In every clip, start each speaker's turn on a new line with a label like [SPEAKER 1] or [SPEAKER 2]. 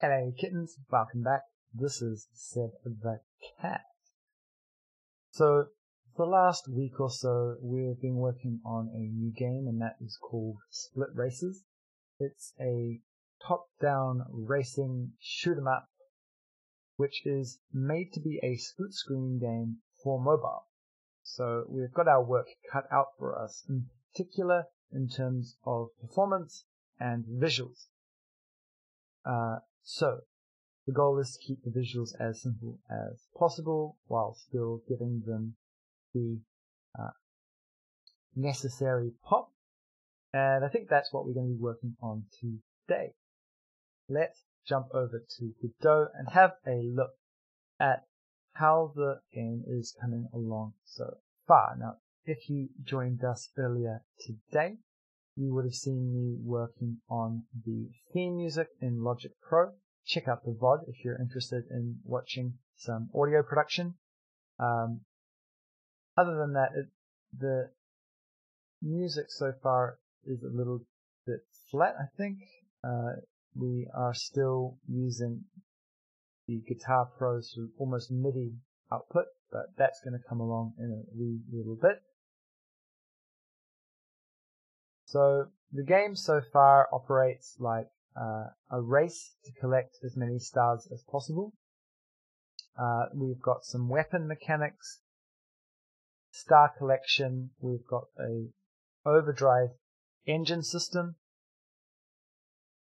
[SPEAKER 1] Hello kittens, welcome back. This is Seb the Cat. So, for the last week or so, we've been working on a new game, and that is called Split Races. It's a top-down racing shoot-'em-up, which is made to be a split-screen game for mobile. So we've got our work cut out for us, in particular in terms of performance and visuals. So the goal is to keep the visuals as simple as possible while still giving them the necessary pop. And I think that's what we're going to be working on today. Let's jump over to Godot and have a look at how the game is coming along so far. Now, if you joined us earlier today, you would have seen me working on the theme music in Logic Pro. Check out the VOD if you're interested in watching some audio production. Other than that, the music so far is a little bit flat, I think. We are still using the Guitar Pro sort of almost MIDI output, but that's going to come along in a wee little bit. So the game so far operates like a race to collect as many stars as possible. We've got some weapon mechanics, star collection, we've got a overdrive engine system,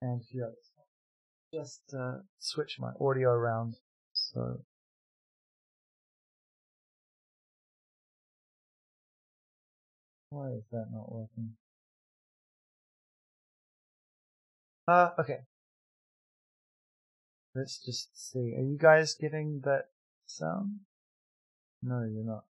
[SPEAKER 1] and a few others. Just switch my audio around. So why is that not working? Okay. Let's just see. Are you guys getting that sound? No, you're not.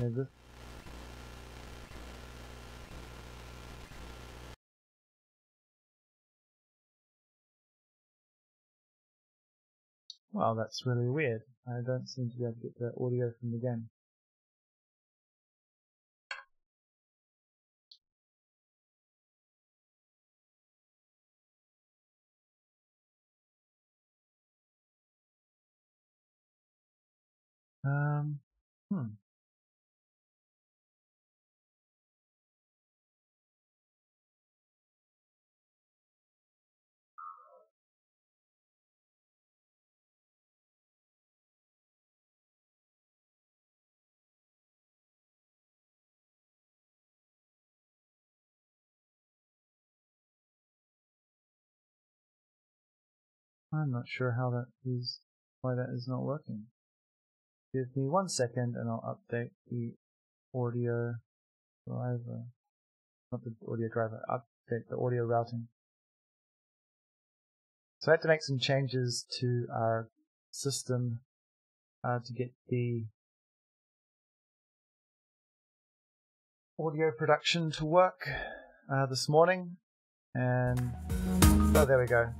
[SPEAKER 1] Okay, wow, that's really weird. I don't seem to be able to get the audio from the game. I'm not sure why that is not working. Give me 1 second and I'll update the audio driver. Not the audio driver, update the audio routing. So I had to make some changes to our system to get the audio production to work this morning. And oh, there we go.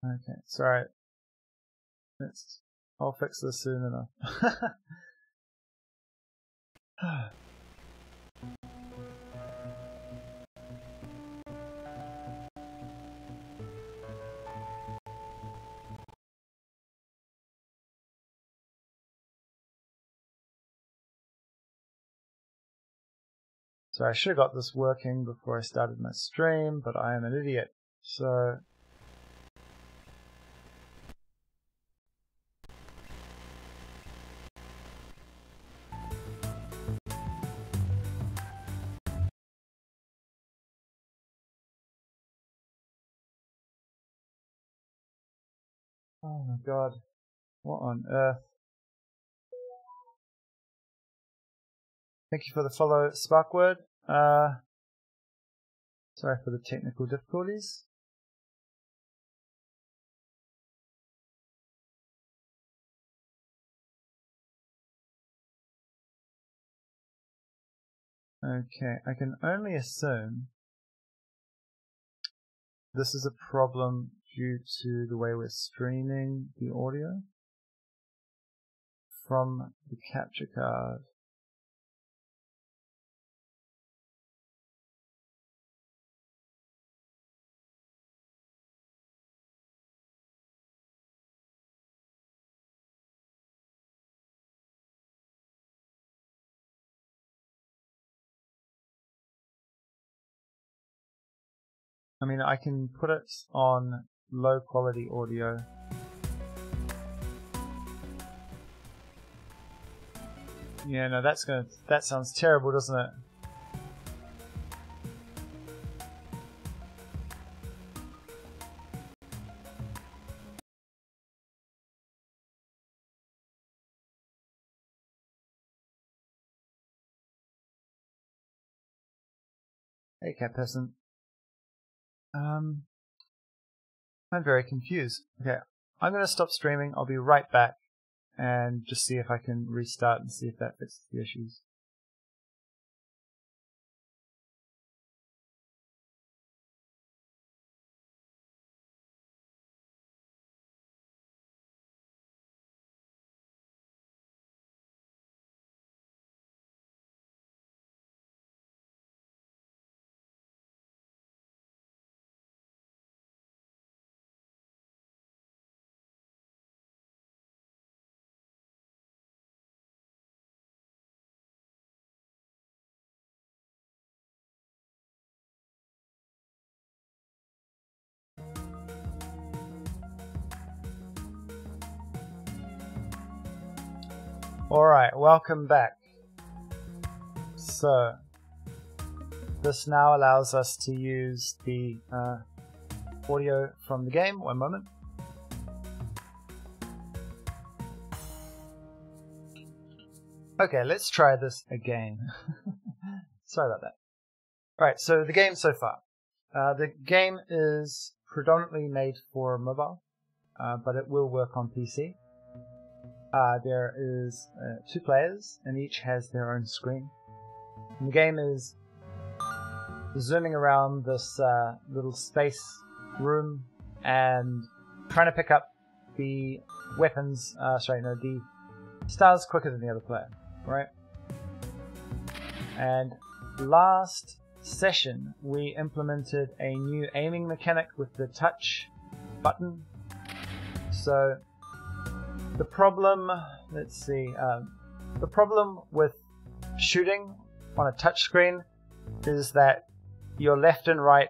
[SPEAKER 1] Okay, sorry. I'll fix this soon enough. So I should have got this working before I started my stream, but I am an idiot. So Oh my god. What on earth? Thank you for the follow, Sparkword. Sorry for the technical difficulties. Okay, I can only assume this is a problem due to the way we're streaming the audio from the capture card. I mean, I can put it on low quality audio. Yeah, no, that sounds terrible, doesn't it? Hey, cat person. I'm very confused. Okay, I'm going to stop streaming. I'll be right back and just see if I can restart and see if that fixes the issues. Alright, welcome back. So, this now allows us to use the audio from the game. One moment. Okay, let's try this again. Sorry about that. Alright, so the game so far. The game is predominantly made for mobile, but it will work on PC. There is 2 players, and each has their own screen. And the game is zooming around this little space room and trying to pick up the weapons, the stars quicker than the other player, right? And last session we implemented a new aiming mechanic with the touch button. So the problem, the problem with shooting on a touch screen is that your left and right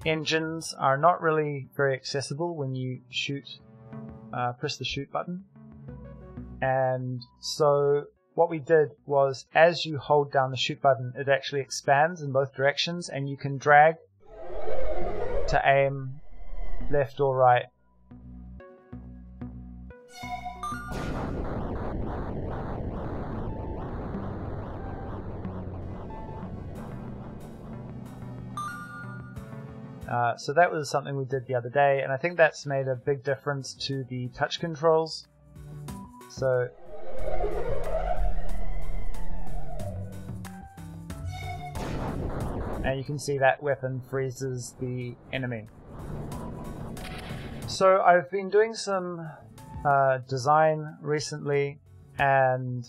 [SPEAKER 1] engines are not really very accessible when you shoot, press the shoot button. And so what we did was, as you hold down the shoot button, it actually expands in both directions, and you can drag to aim left or right. So that was something we did the other day, and I think that's made a big difference to the touch controls. So and you can see that weapon freezes the enemy. So I've been doing some design recently, and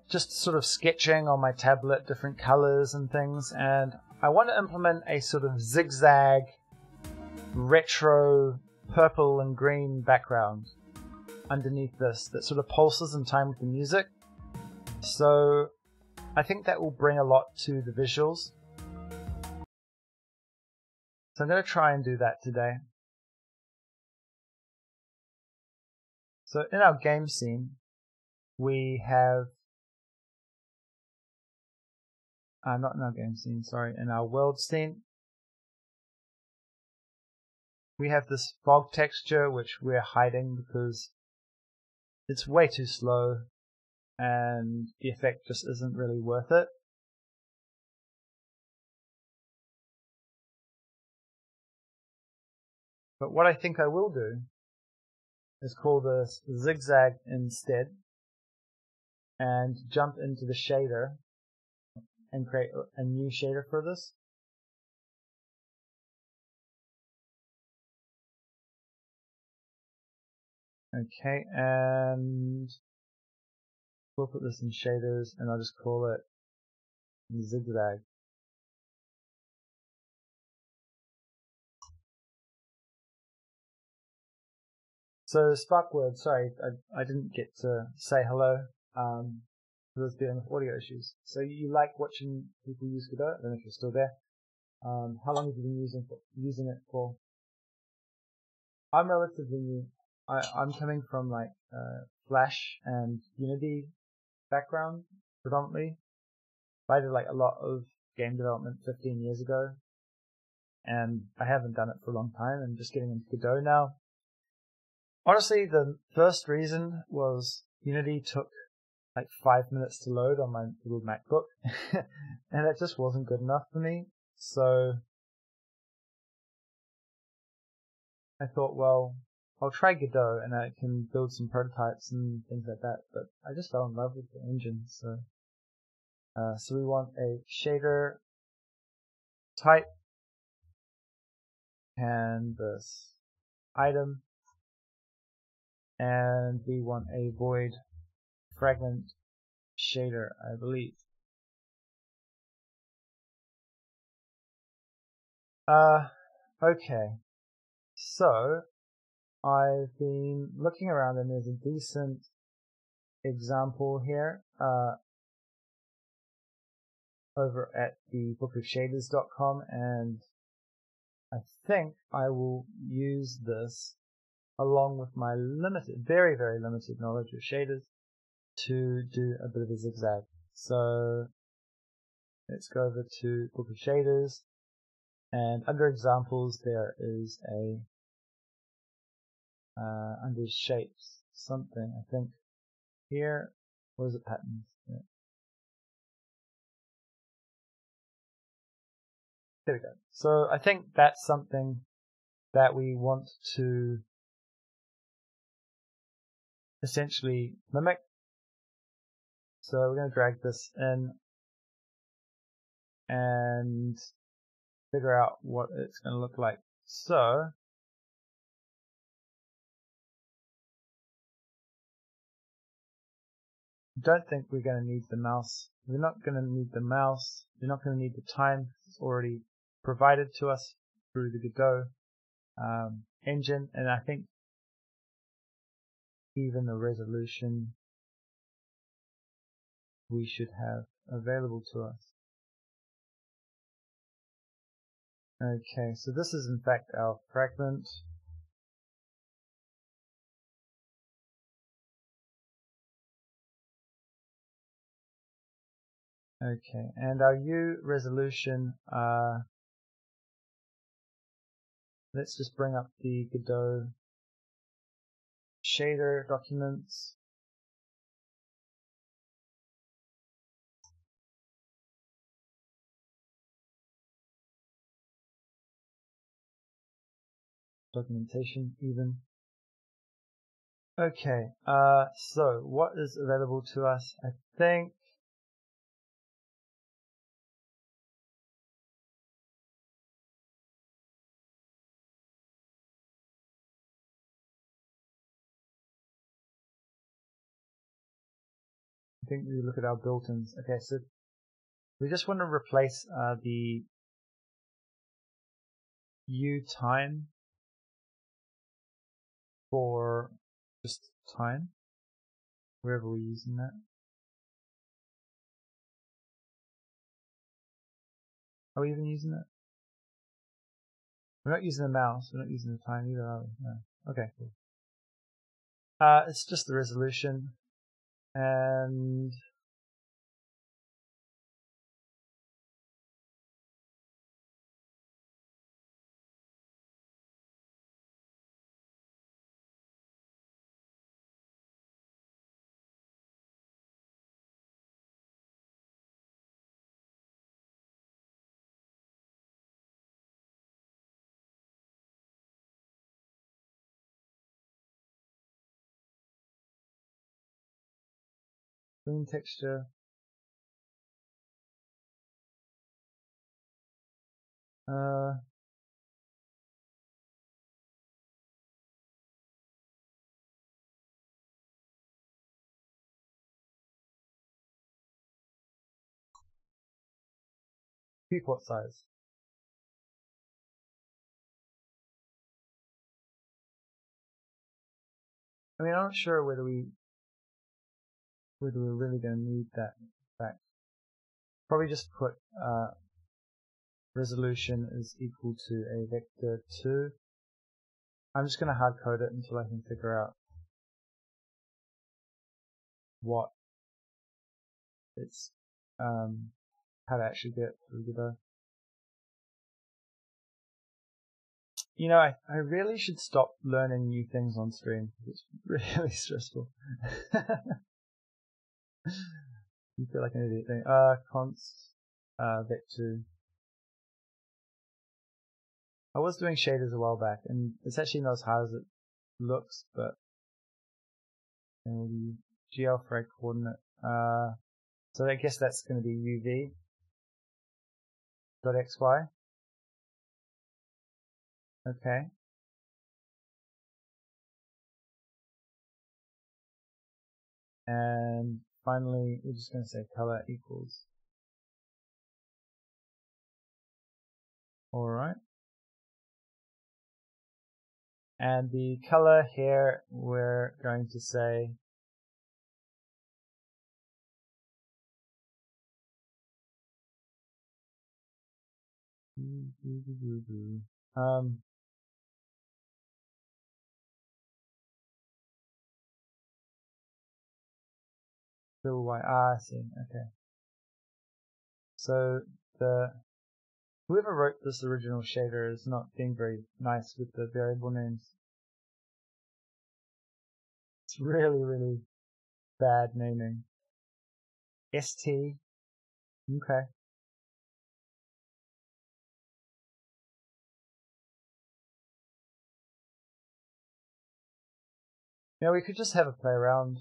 [SPEAKER 1] just sort of sketching on my tablet different colors and things, and I want to implement a sort of zigzag retro purple and green background underneath this that sort of pulses in time with the music. So I think that will bring a lot to the visuals. So I'm going to try and do that today. So in our game scene, we have not in our game scene, sorry, in our world scene, we have this fog texture which we're hiding because it's way too slow and the effect just isn't really worth it. But what I think I will do is call this zig-zag instead and jump into the shader and create a new shader for this. Okay, and we'll put this in shaders and I'll just call it zigzag. So Sparkword, sorry, I didn't get to say hello because I was dealing with audio issues. So you like watching people use Godot? I don't know if you're still there. How long have you been using it for? I'm relatively new. I'm coming from like Flash and Unity background predominantly. I did like a lot of game development 15 years ago, and I haven't done it for a long time. I'm just getting into Godot now. Honestly, the first reason was Unity took like 5 minutes to load on my little MacBook, and it just wasn't good enough for me. So I thought, well, I'll try Godot and I can build some prototypes and things like that. But I just fell in love with the engine. So we want a shader type canvas item, and we want a void fragment shader, I believe. Okay. So I've been looking around and there's a decent example here over at the bookofshaders.com, and I think I will use this along with my limited, very, very limited knowledge of shaders to do a bit of a zigzag. So let's go over to Book of Shaders, and under examples there is a under shapes something, I think here, what is it, patterns? Yeah. There we go. So I think that's something that we want to essentially mimic. So we're going to drag this in and figure out what it's going to look like. So don't think we're going to need the mouse. We're not going to need the mouse. We're not going to need the time. It's already provided to us through the Godot engine, and I think even the resolution we should have available to us. Okay, so this is in fact our fragment. Okay, and our U resolution, let's just bring up the Godot shader documents. Documentation even. Okay, so what is available to us? I think we look at our built-ins. Okay, so we just want to replace the U time for just time, wherever we're using that. Are we even using it? We're not using the mouse, we're not using the time either, are we? No. Okay, cool. It's just the resolution, and Screen texture. Viewport size. I mean, I'm not sure whether we're really going to need that. In fact, probably just put resolution is equal to a vector 2. I'm just going to hard code it until I can figure out what it's how to actually get it through Godot. You know, I really should stop learning new things on stream. It's really stressful. You feel like an idiot thing. Const vec2. I was doing shaders a while back, and it's actually not as hard as it looks, but GL frag coordinate. So I guess that's going to be UV dot XY. Okay. And finally, we're just going to say color equals. Alright. And the color here, we're going to say fill white. I see. Okay. So whoever wrote this original shader is not being very nice with the variable names. It's really bad naming. ST. Okay. Now we could just have a play around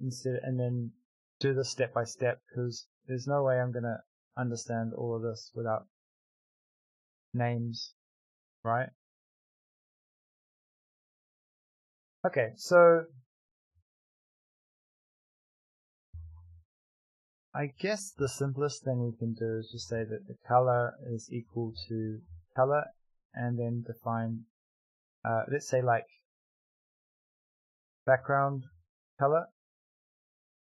[SPEAKER 1] instead, and then do this step by step, because there's no way I'm gonna understand all of this without names, right? Okay, so I guess the simplest thing we can do is just say that the color is equal to color, and then define, let's say like background color,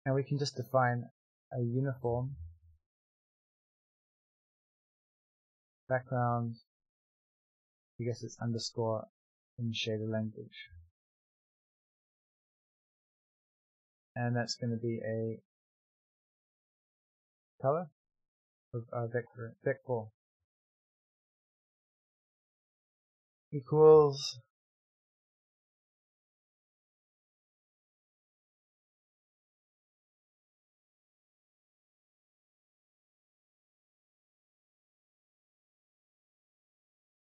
[SPEAKER 1] and we can just define a uniform background. I guess it's underscore in shader language, and that's going to be a color of vector equals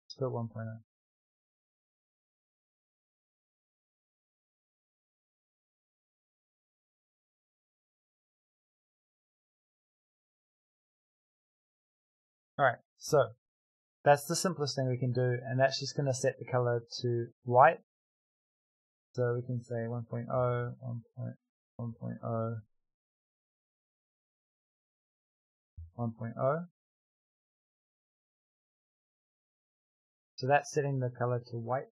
[SPEAKER 1] still 1.0. Alright, so that's the simplest thing we can do, and that's just going to set the color to white. So we can say 1.0, 1.0, 1.0. So that's setting the color to white.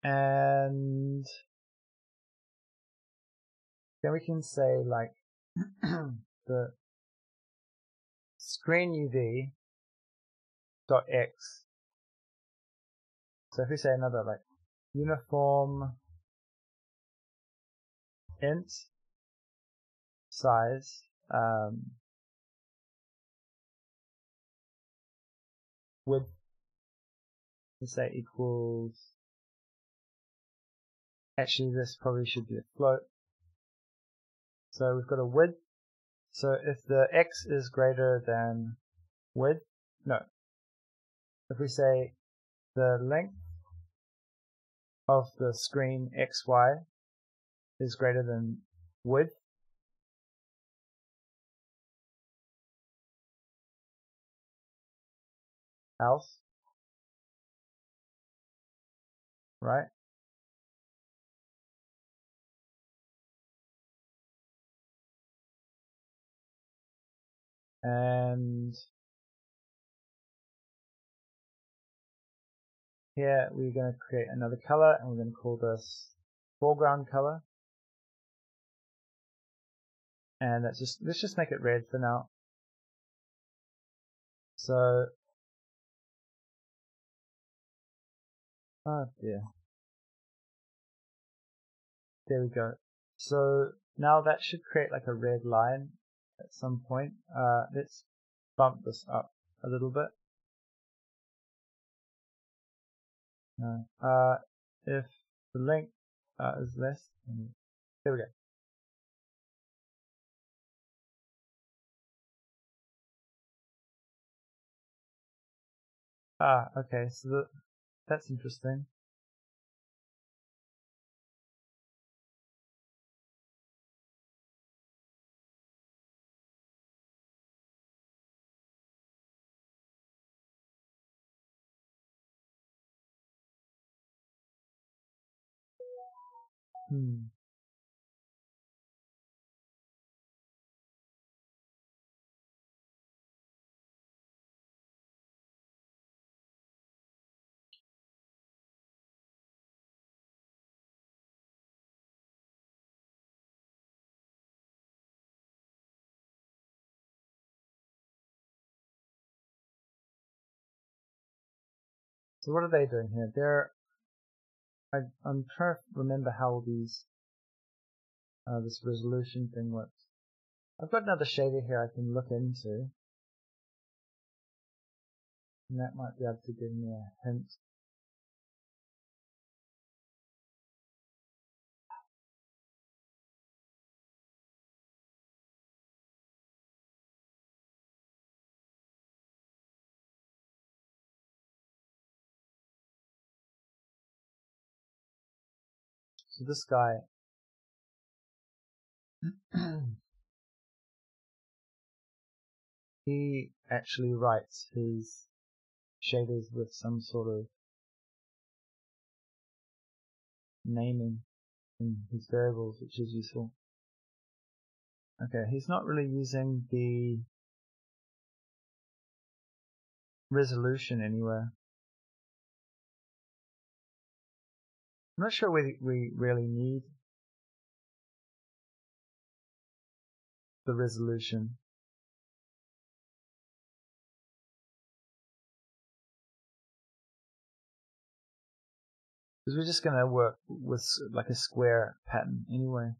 [SPEAKER 1] And then we can say like the screen UV dot X. So if we say another like uniform int size width, let's say equals, actually this probably should be a float. So we've got a width. So if the X is greater than width, no. If we say the length of the screen XY is greater than width. Else, right? And here we're going to create another color, and we're going to call this foreground color. And let's just make it red for now. So, oh dear. There we go. So now that should create like a red line at some point. Let's bump this up a little bit. If the length is less, there we go. Okay, so that's interesting. So what are they doing here? I'm trying to remember how these this resolution thing works. I've got another shader here I can look into, and that might be able to give me a hint. So this guy, he actually writes his shaders with some sort of naming in his variables, which is useful. Okay, he's not really using the resolution anywhere. I'm not sure we really need the resolution. Because we're just going to work with like a square pattern anyway.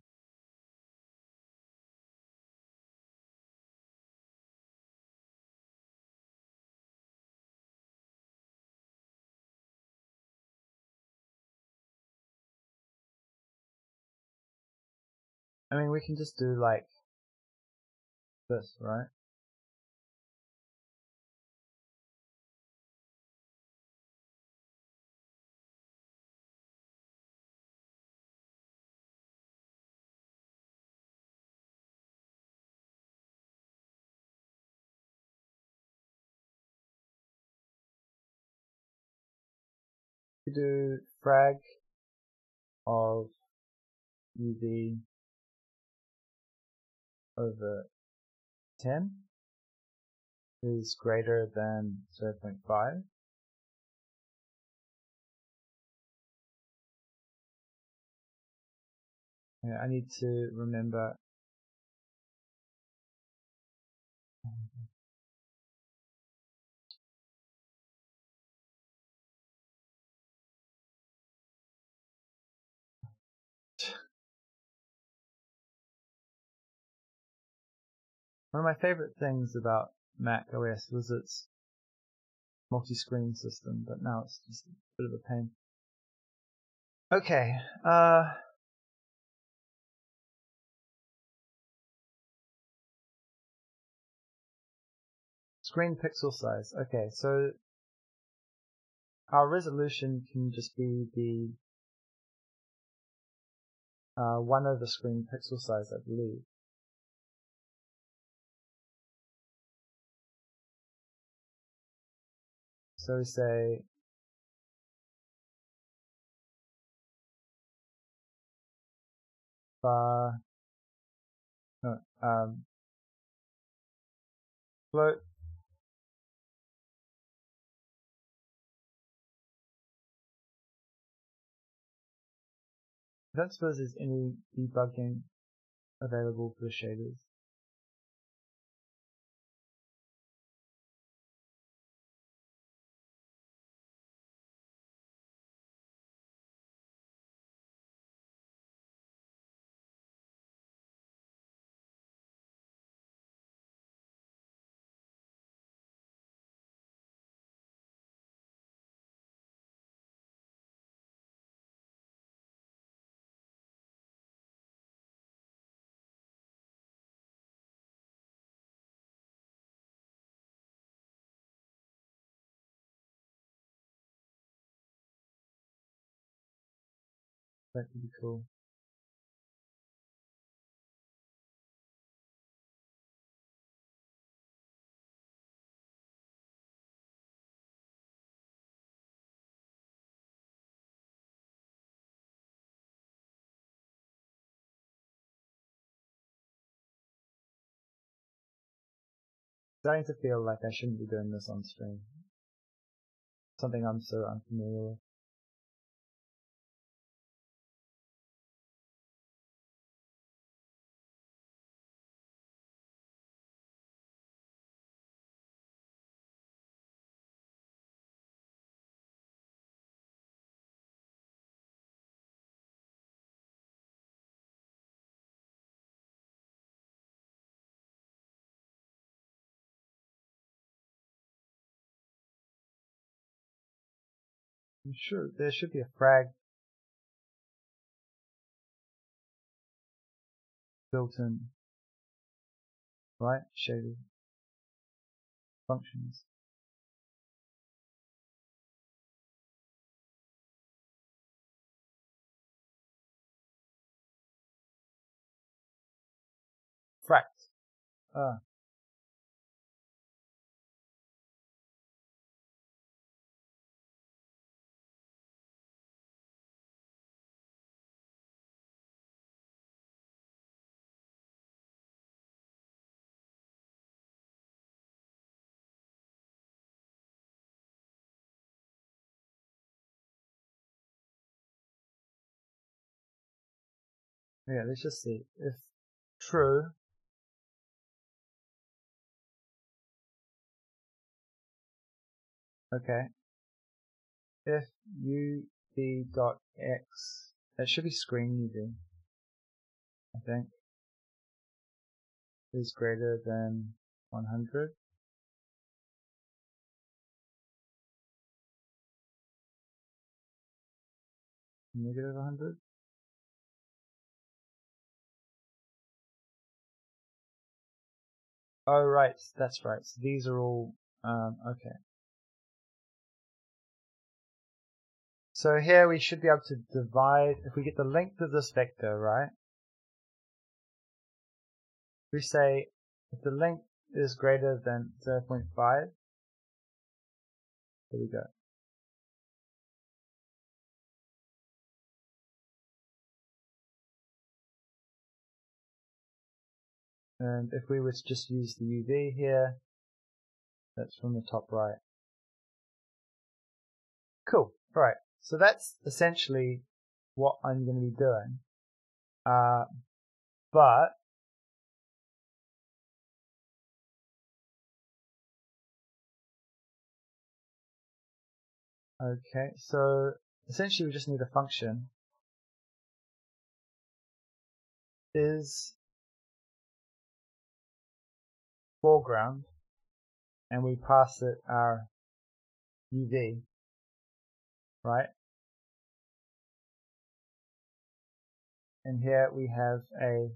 [SPEAKER 1] I mean, we can just do like this, right? We do frag of UV over 10 is greater than 0.5. Yeah, I need to remember one of my favorite things about Mac OS was its multi-screen system, but now it's just a bit of a pain. Okay, screen pixel size. Okay, so our resolution can just be the 1 over screen pixel size, I believe. So we say bar, no, float I don't suppose there's any debugging available for the shaders. That could be cool. Starting to feel like I shouldn't be doing this on stream. Something I'm so unfamiliar with. I'm sure there should be a frag built in, right? Shaded functions. Fract. Yeah, let's just see. If true, okay. If uv.x, that should be screen uv, I think, is greater than 100. Negative 100. Oh, right, that's right. So these are all, okay. So here we should be able to divide, if we get the length of this vector, right? We say if the length is greater than 0.5, there we go. And if we were to just use the UV here, that's from the top right. Cool, right. So that's essentially what I'm going to be doing. But okay, so essentially we just need a function is foreground, and we pass it our UV, right? And here we have a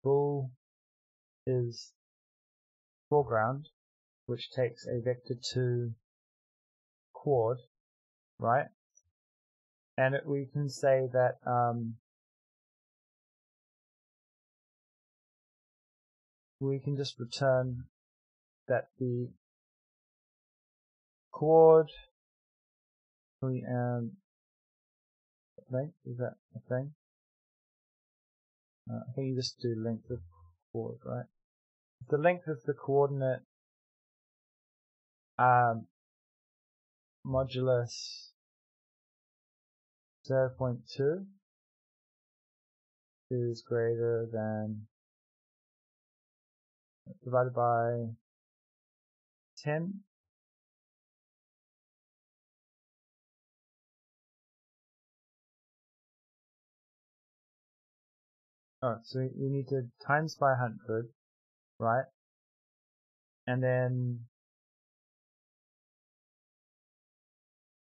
[SPEAKER 1] bool is foreground, which takes a vector2 quad, right? And we can say that we can just return that the chord length, is that a thing? I think you just do length of chord, right? The length of the coordinate modulus 0.2 is greater than divided by 10. Oh, so we need to times by 100, right? And then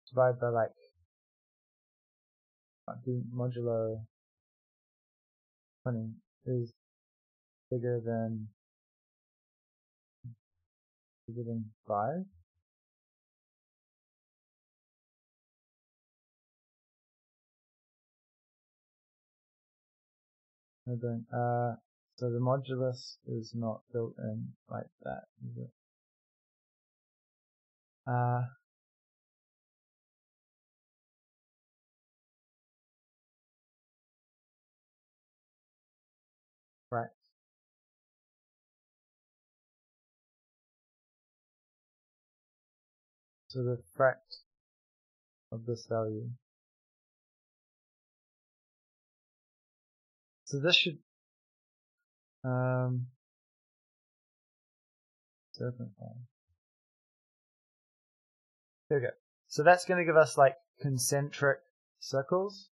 [SPEAKER 1] divide by like the modulo 20 is bigger than 5. So the modulus is not built in like that, is it? Right. So the fract of this value. So this should 0.5. There we go. So that's going to give us like concentric circles.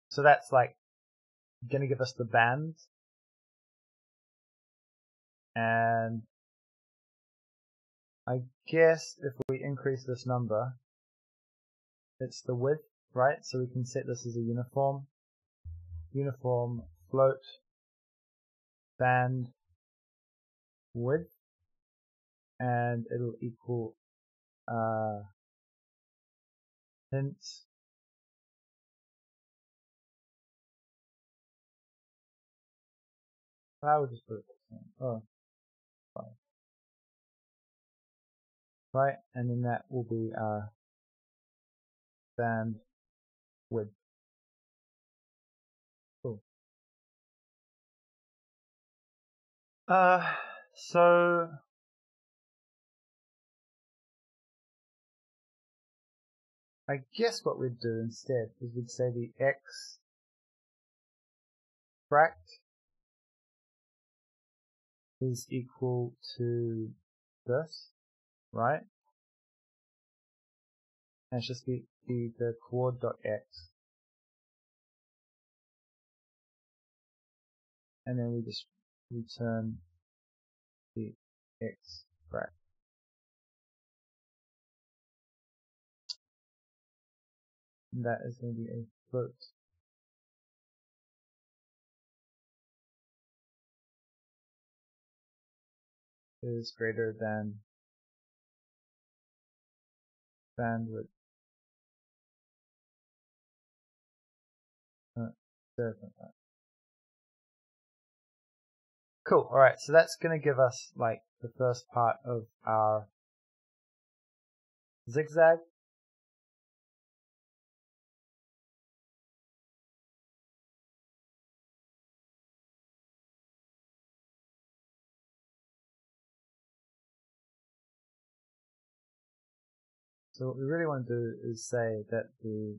[SPEAKER 1] So that's like going to give us the bands. And I guess if we increase this number, it's the width, right? So we can set this as a uniform float band width, and it'll equal hints I would just put it oh, fine. Right, and then that will be our band width. Cool. So I guess what we'd do instead is we'd say the x fract is equal to this, right? And it's just be the chord.x. And then we just return the x fract. And that is going to be a float. Is greater than bandwidth 0.5. Cool. Alright, so that's going to give us like the first part of our zigzag. So what we really want to do is say that the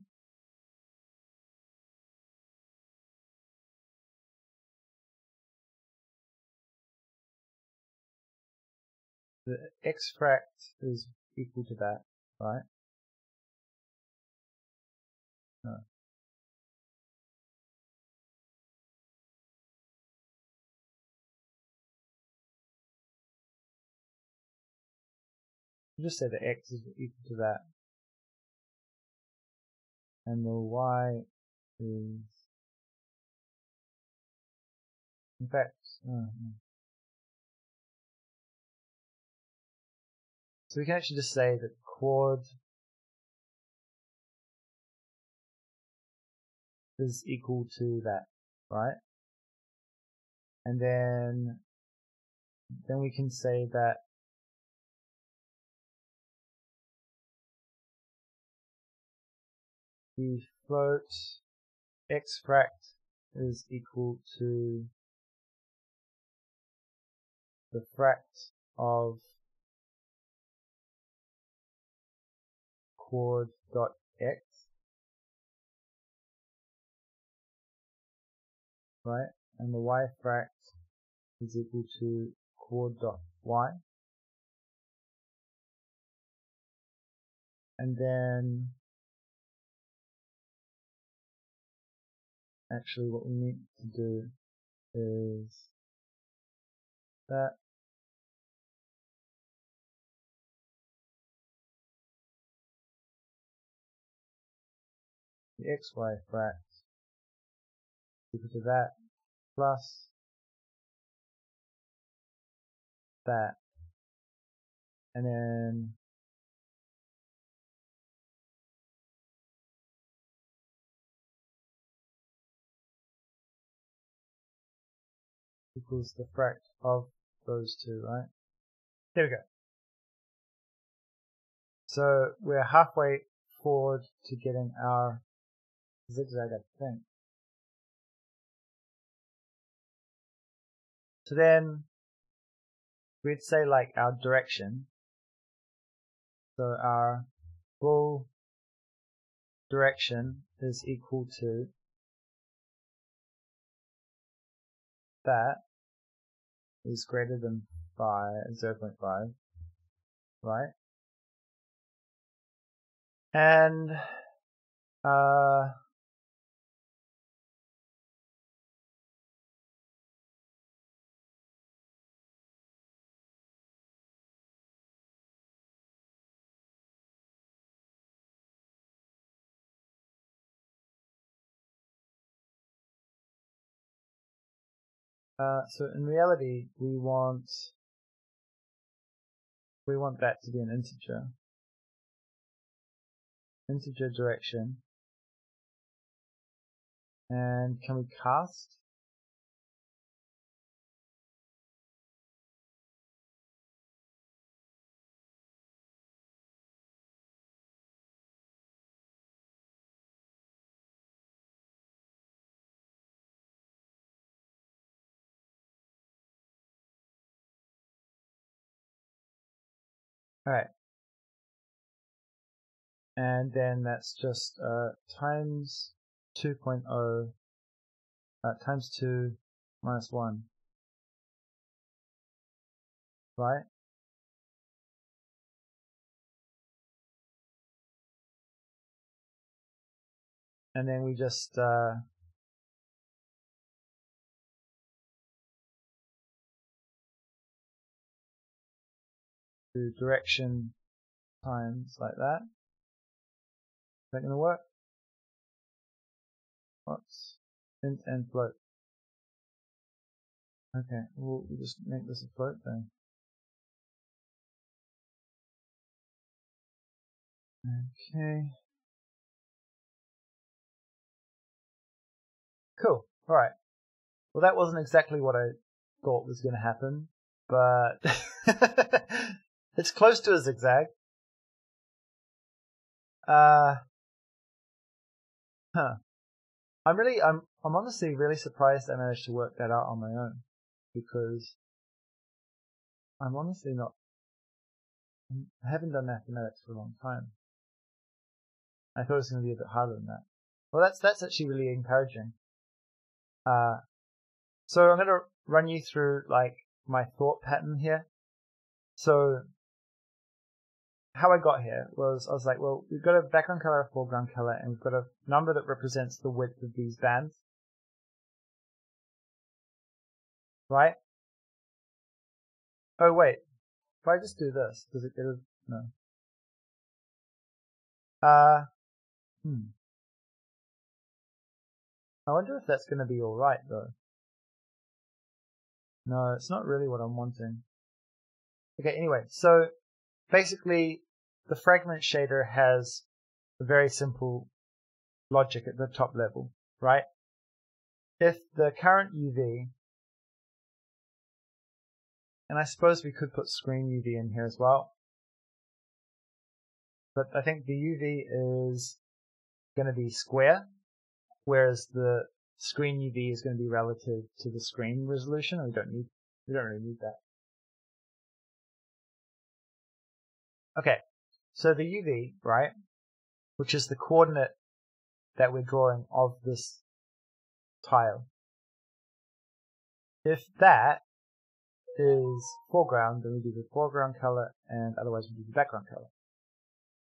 [SPEAKER 1] x fract is equal to that, right? No. You just say the x is equal to that, and the y is, in fact, So we can actually just say that chord is equal to that, right? And then we can say that the float x fract is equal to the fract of chord dot x, right? And the y fract is equal to chord dot y. And then actually what we need to do is that the xy fract is equal to that plus that, and then equals the fract of those two, right? There we go. So we're halfway forward to getting our zigzag, I think. So then we'd say like our direction. So our bull direction is equal to that is greater than 0.5, right? And so in reality we want that to be an integer direction. And can we cast? Alright. And then that's just times 2.0 times 2 minus 1, right? And then we just do direction times like that. Is that going to work? What's int and float? Okay, we'll just make this a float then. Okay. Cool. Alright. Well, that wasn't exactly what I thought was going to happen, but it's close to a zigzag. I'm honestly really surprised I managed to work that out on my own, because I'm honestly not, I haven't done mathematics for a long time. I thought it was going to be a bit harder than that. Well, that's actually really encouraging. So I'm going to run you through like my thought pattern here. So how I got here was, I was like, well, we've got a background color, a foreground color, and we've got a number that represents the width of these bands. Right? Oh wait, if I just do this, does it get a, no. I wonder if that's going to be alright though. No, it's not really what I'm wanting. Okay, anyway, so basically the fragment shader has a very simple logic at the top level, right? If the current UV, and I suppose we could put screen UV in here as well, but I think the UV is going to be square, whereas the screen UV is going to be relative to the screen resolution. We don't really need that. Okay, so the UV, right, which is the coordinate that we're drawing of this tile, if that is foreground, then we do the foreground color, and otherwise we do the background color.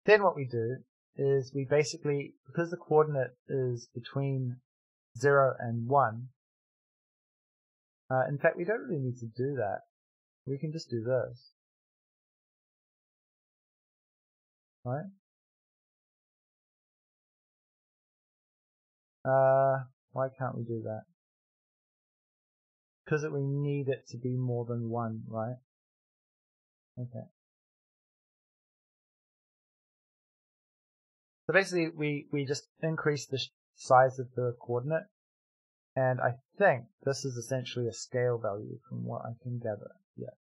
[SPEAKER 1] Then what we do is we basically, because the coordinate is between 0 and 1, in fact we don't really need to do that. We can just do this, right? Why can't we do that? Because we need it to be more than 1, right? Okay. So basically we just increase the size of the coordinate, and I think this is essentially a scale value from what I can gather. Yeah.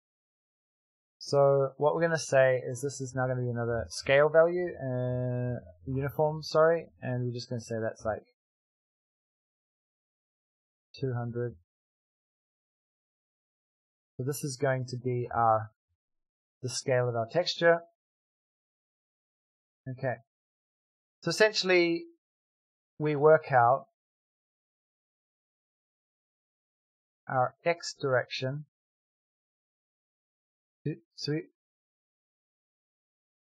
[SPEAKER 1] So what we're going to say is this is now going to be another scale value, uniform, sorry, and we're just going to say that's like 200. So this is going to be the scale of our texture. Okay. So essentially we work out our x direction. So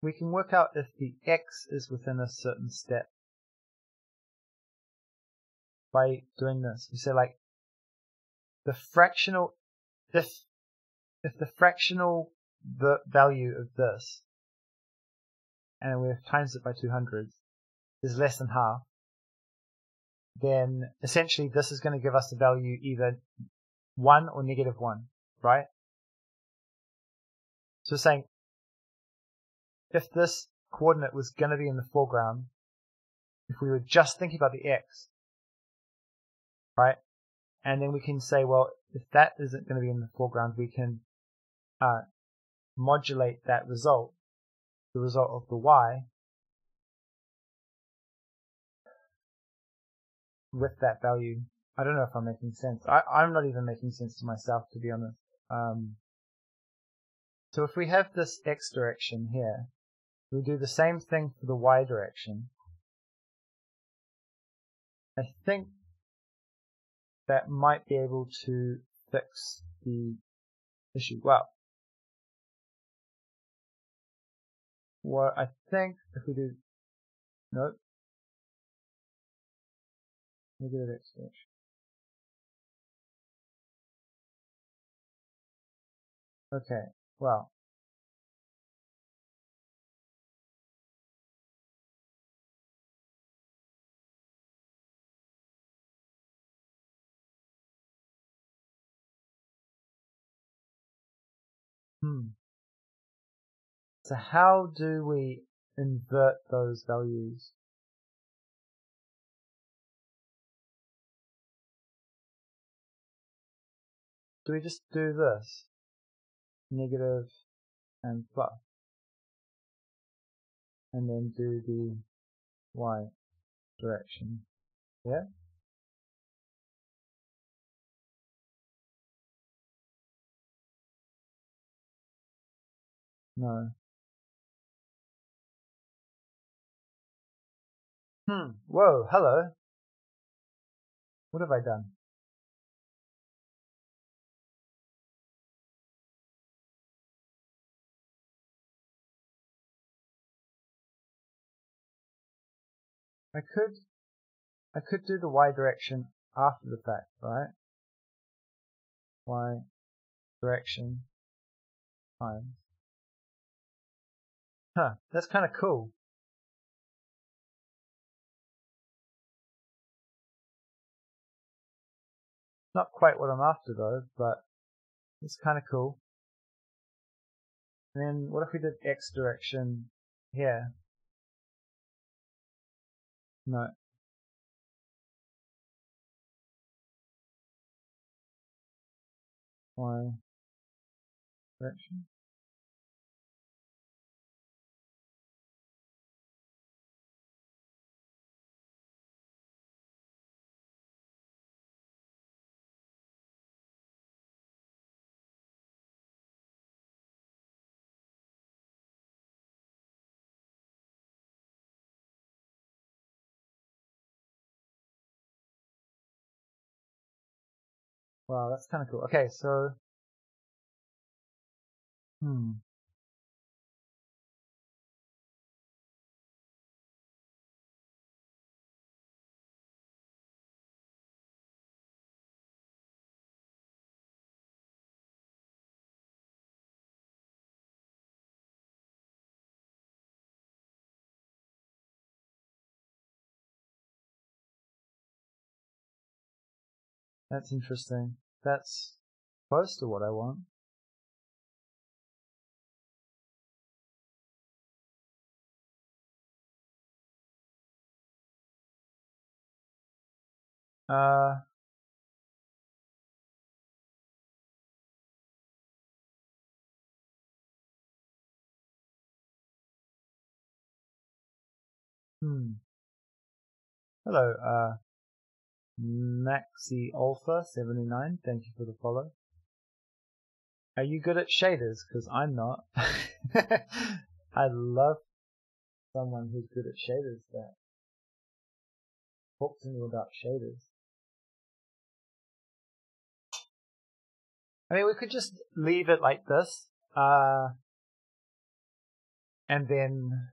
[SPEAKER 1] we can work out if the x is within a certain step by doing this. We say like the fractional, if the fractional value of this, and we have times it by 200, is less than half, then essentially this is going to give us the value either 1 or -1, right? So we're saying if this coordinate was going to be in the foreground, if we were just thinking about the x, right? And then we can say, well, if that isn't going to be in the foreground, we can modulate that result, the result of the y, with that value. I don't know if I'm making sense. I'm not even making sense to myself, to be honest. So if we have this x direction here, we do the same thing for the y direction. I think that might be able to fix the issue. Well, what I think if we do, nope, negative x direction. Okay, well, so how do we invert those values? Do we just do this? Negative and plus. And then do the y direction. Yeah? No. Whoa, hello. What have I done? I could do the y direction after the fact, right? Y direction times. That's kind of cool. Not quite what I'm after though, but it's kind of cool. And then what if we did X direction here? No. Y direction. Wow, that's kind of cool. Okay, so that's interesting. That's close to what I want. Uh, Hello, Maxi Alpha 79. Thank you for the follow. Are you good at shaders? Because I'm not. I love someone who's good at shaders. That talk to me about shaders. I mean, we could just leave it like this, and then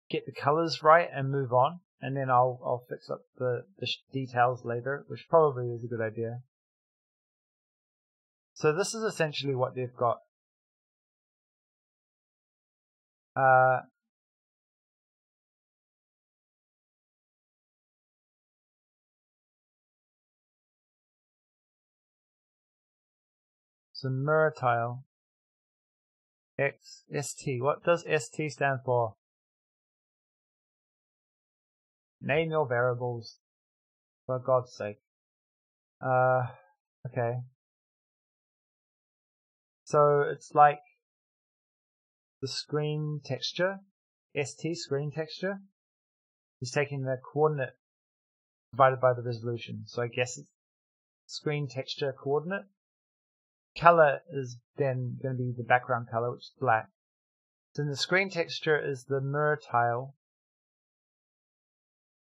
[SPEAKER 1] get the colors right and move on, and then I'll fix up the details later, which probably is a good idea. So this is essentially what they've got. So mirror tile. ST. What does ST stand for? Name your variables. For God's sake. Okay. So it's like the screen texture. ST screen texture is taking the coordinate divided by the resolution. So I guess it's screen texture coordinate. Color is then going to be the background color, which is black. Then the screen texture is the mirror tile.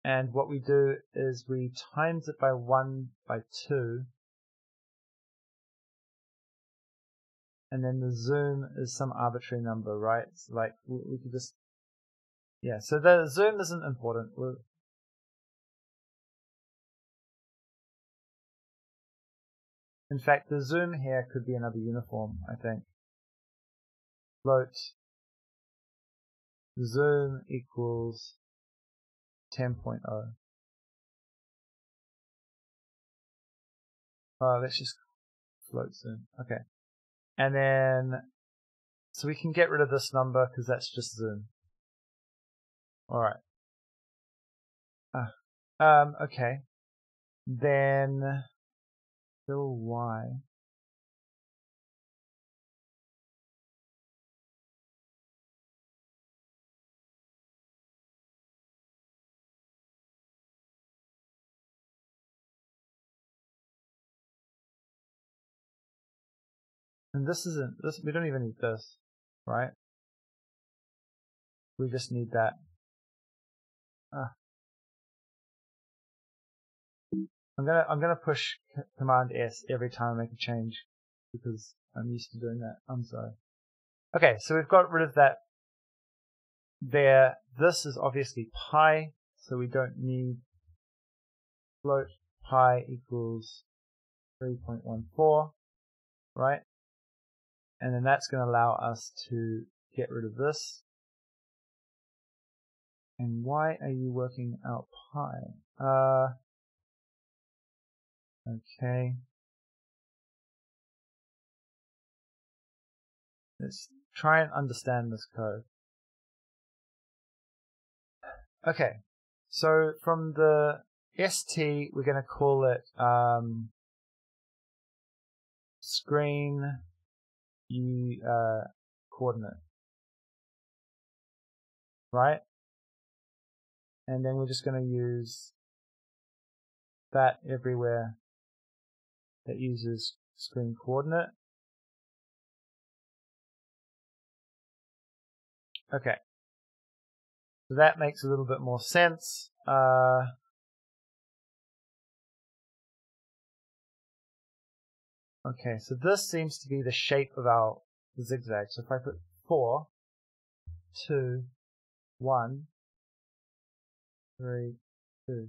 [SPEAKER 1] And what we do is we times it by 1 by 2. And then the zoom is some arbitrary number, right? So like we could just, yeah. So the zoom isn't important. In fact, the zoom here could be another uniform, I think. Float zoom equals 10.0. Let's just float zoom. Okay. And then, so we can get rid of this number because that's just zoom. Alright. Okay. Then, fill Y. And this isn't, we don't even need this, right? We just need that. I'm gonna push Command S every time I make a change because I'm used to doing that. I'm sorry. Okay, so we've got rid of that there. This is obviously pi, so we don't need float pi equals 3.14, right? And then that's going to allow us to get rid of this. And why are you working out pi? Okay. Let's try and understand this code. Okay, so from the ST, we're going to call it screen coordinate, right? And then we're just going to use that everywhere that uses screen coordinate. Okay, so that makes a little bit more sense. Okay, so this seems to be the shape of our zigzag. So if I put 4, 2, 1, 3, 2.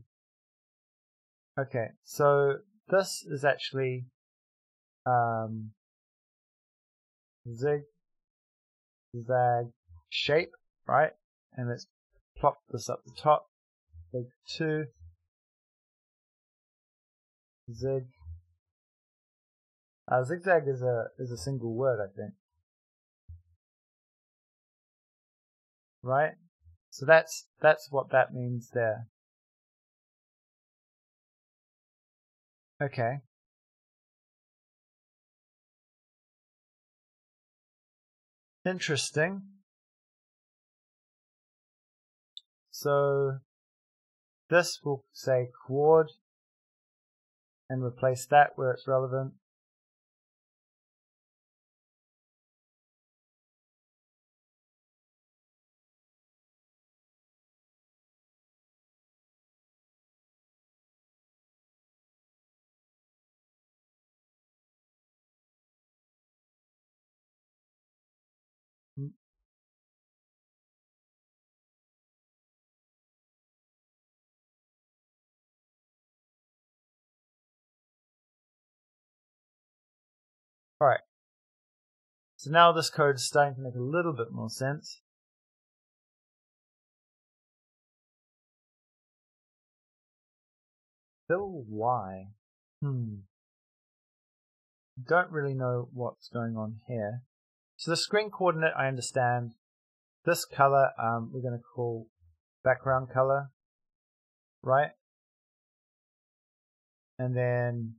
[SPEAKER 1] Okay, so this is actually zig-zag shape, right? And let's plop this up the top. Big 2, zig. Zigzag is a single word, I think. Right? So that's what that means there. Okay. Interesting. So this will say coord and replace that where it's relevant. Alright. So now this code is starting to make a little bit more sense. Fill Y. Don't really know what's going on here. So the screen coordinate I understand. This color we're going to call background color, right? And then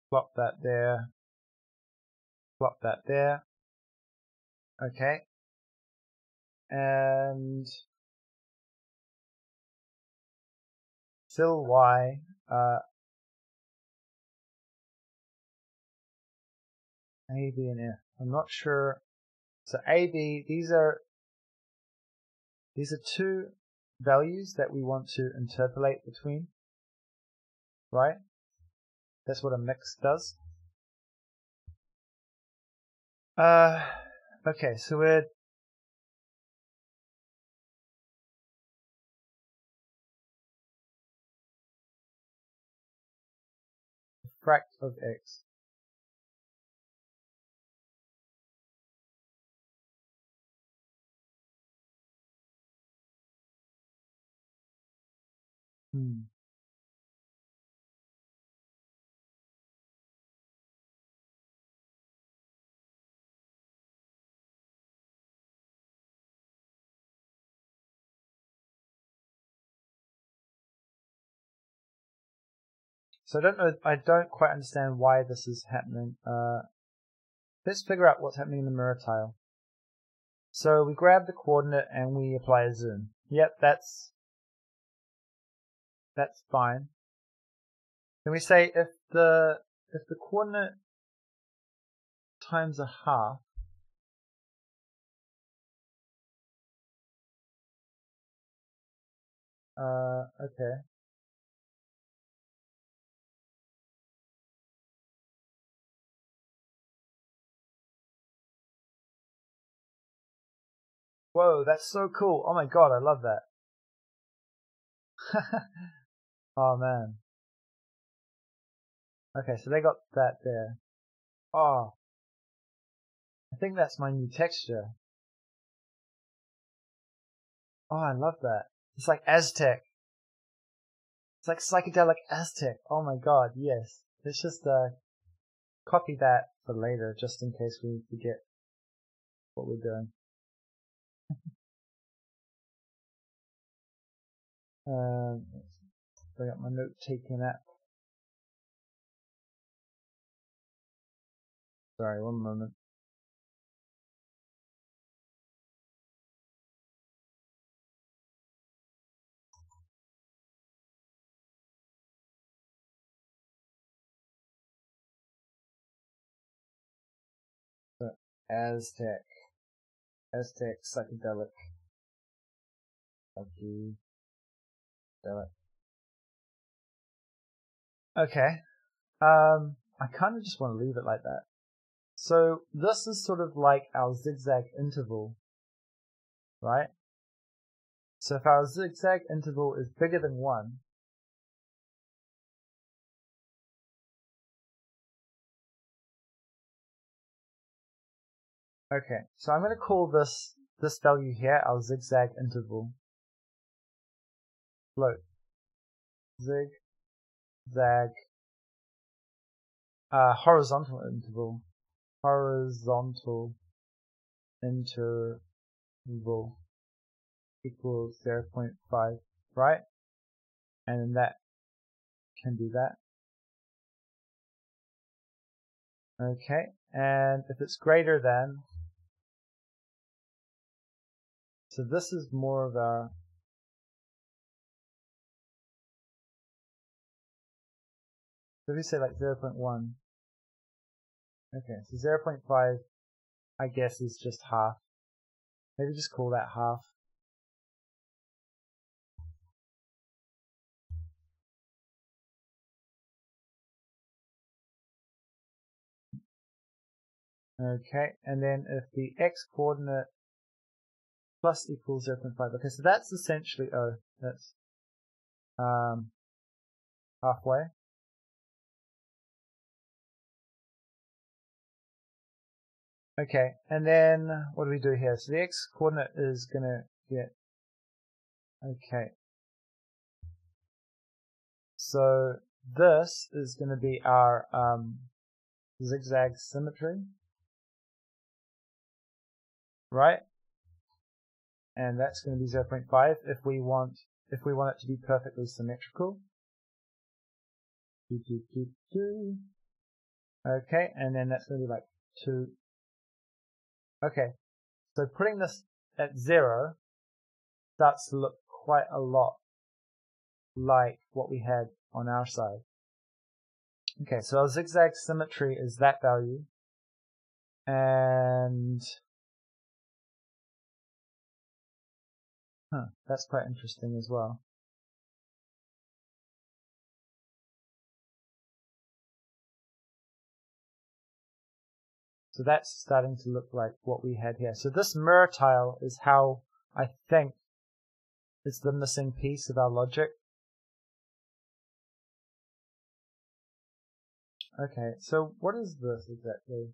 [SPEAKER 1] plop that there, plop that there. Okay. And fill Y, A, B, and F. I'm not sure. So A, B, these are two values that we want to interpolate between, right? That's what a mix does. Okay, so we're fract of x. So I don't quite understand why this is happening. Let's figure out what's happening in the mirror tile. So we grab the coordinate and we apply a zoom. Yep, that's fine. Then we say if the coordinate times a half, okay. Whoa, that's so cool. Oh my god, I love that. Oh man. Okay, so they got that there. Oh, I think that's my new texture. Oh, I love that. It's like Aztec. It's like psychedelic Aztec. Oh my god, yes. Let's just copy that for later, just in case we forget what we're doing. Let's bring up my note-taking app. Sorry, one moment. So, Aztec psychedelic. Okay. I kind of just want to leave it like that. So this is sort of like our zigzag interval, right? So if our zigzag interval is bigger than 1, okay, so I'm going to call this value here our zigzag interval. Float. Zigzag. Horizontal interval. Horizontal interval equals 0.5, right? And then that can be that. Okay, and if it's greater than, so this is more of our, so if we say like 0.1, okay, so 0.5, I guess is just half. Maybe just call that half. Okay, and then if the x coordinate plus equals 0.5, okay, so that's essentially, oh, that's halfway. Okay, and then what do we do here? So the x coordinate is gonna get, okay, so this is gonna be our zigzag symmetry, right? And that's going to be 0.5 if we want it to be perfectly symmetrical. Okay, and then that's going to be like 2. Okay, so putting this at 0 starts to look quite a lot like what we had on our side. Okay, so our zigzag symmetry is that value, and that's quite interesting as well. So that's starting to look like what we had here. So this mirror tile is how I think it's the missing piece of our logic. Okay, so what is this exactly?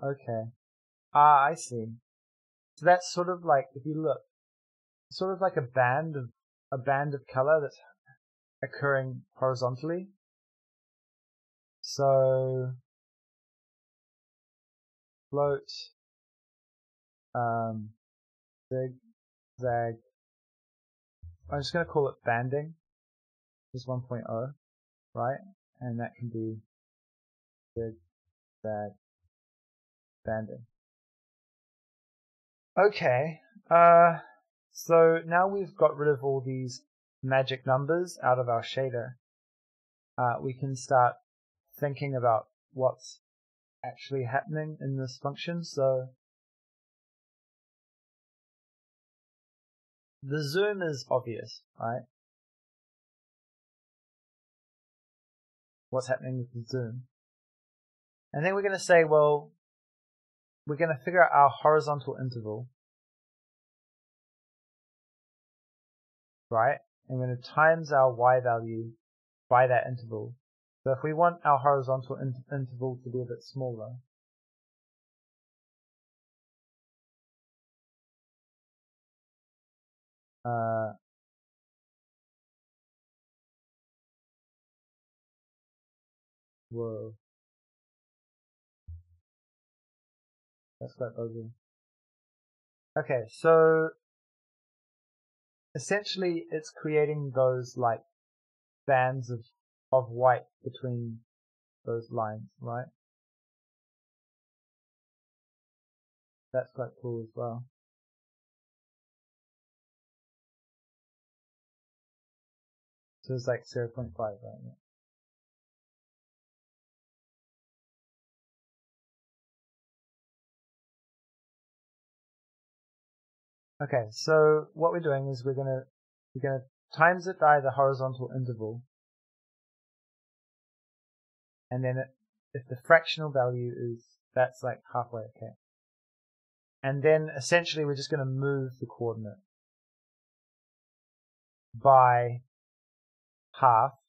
[SPEAKER 1] Okay. Ah, I see. So that's sort of like, if you look, sort of like a band of color that's occurring horizontally. So float, zigzag. I'm just going to call it banding. Just 1.0, right? And that can be zigzag banding. Okay. So now we've got rid of all these magic numbers out of our shader. We can start thinking about what's actually happening in this function. So the zoom is obvious, right? What's happening with the zoom. And then we're going to say, well, we're going to figure out our horizontal interval, right? And we're going to times our y value by that interval. So if we want our horizontal interval to be a bit smaller, Whoa. That's quite buggy. Okay, so essentially it's creating those like bands of white between those lines, right? That's quite cool as well. So it's like 0.5, right? Yeah. Okay, so what we're doing is we're gonna times it by the horizontal interval, and then if the fractional value is that's like halfway, okay. And then essentially we're just gonna move the coordinate by half.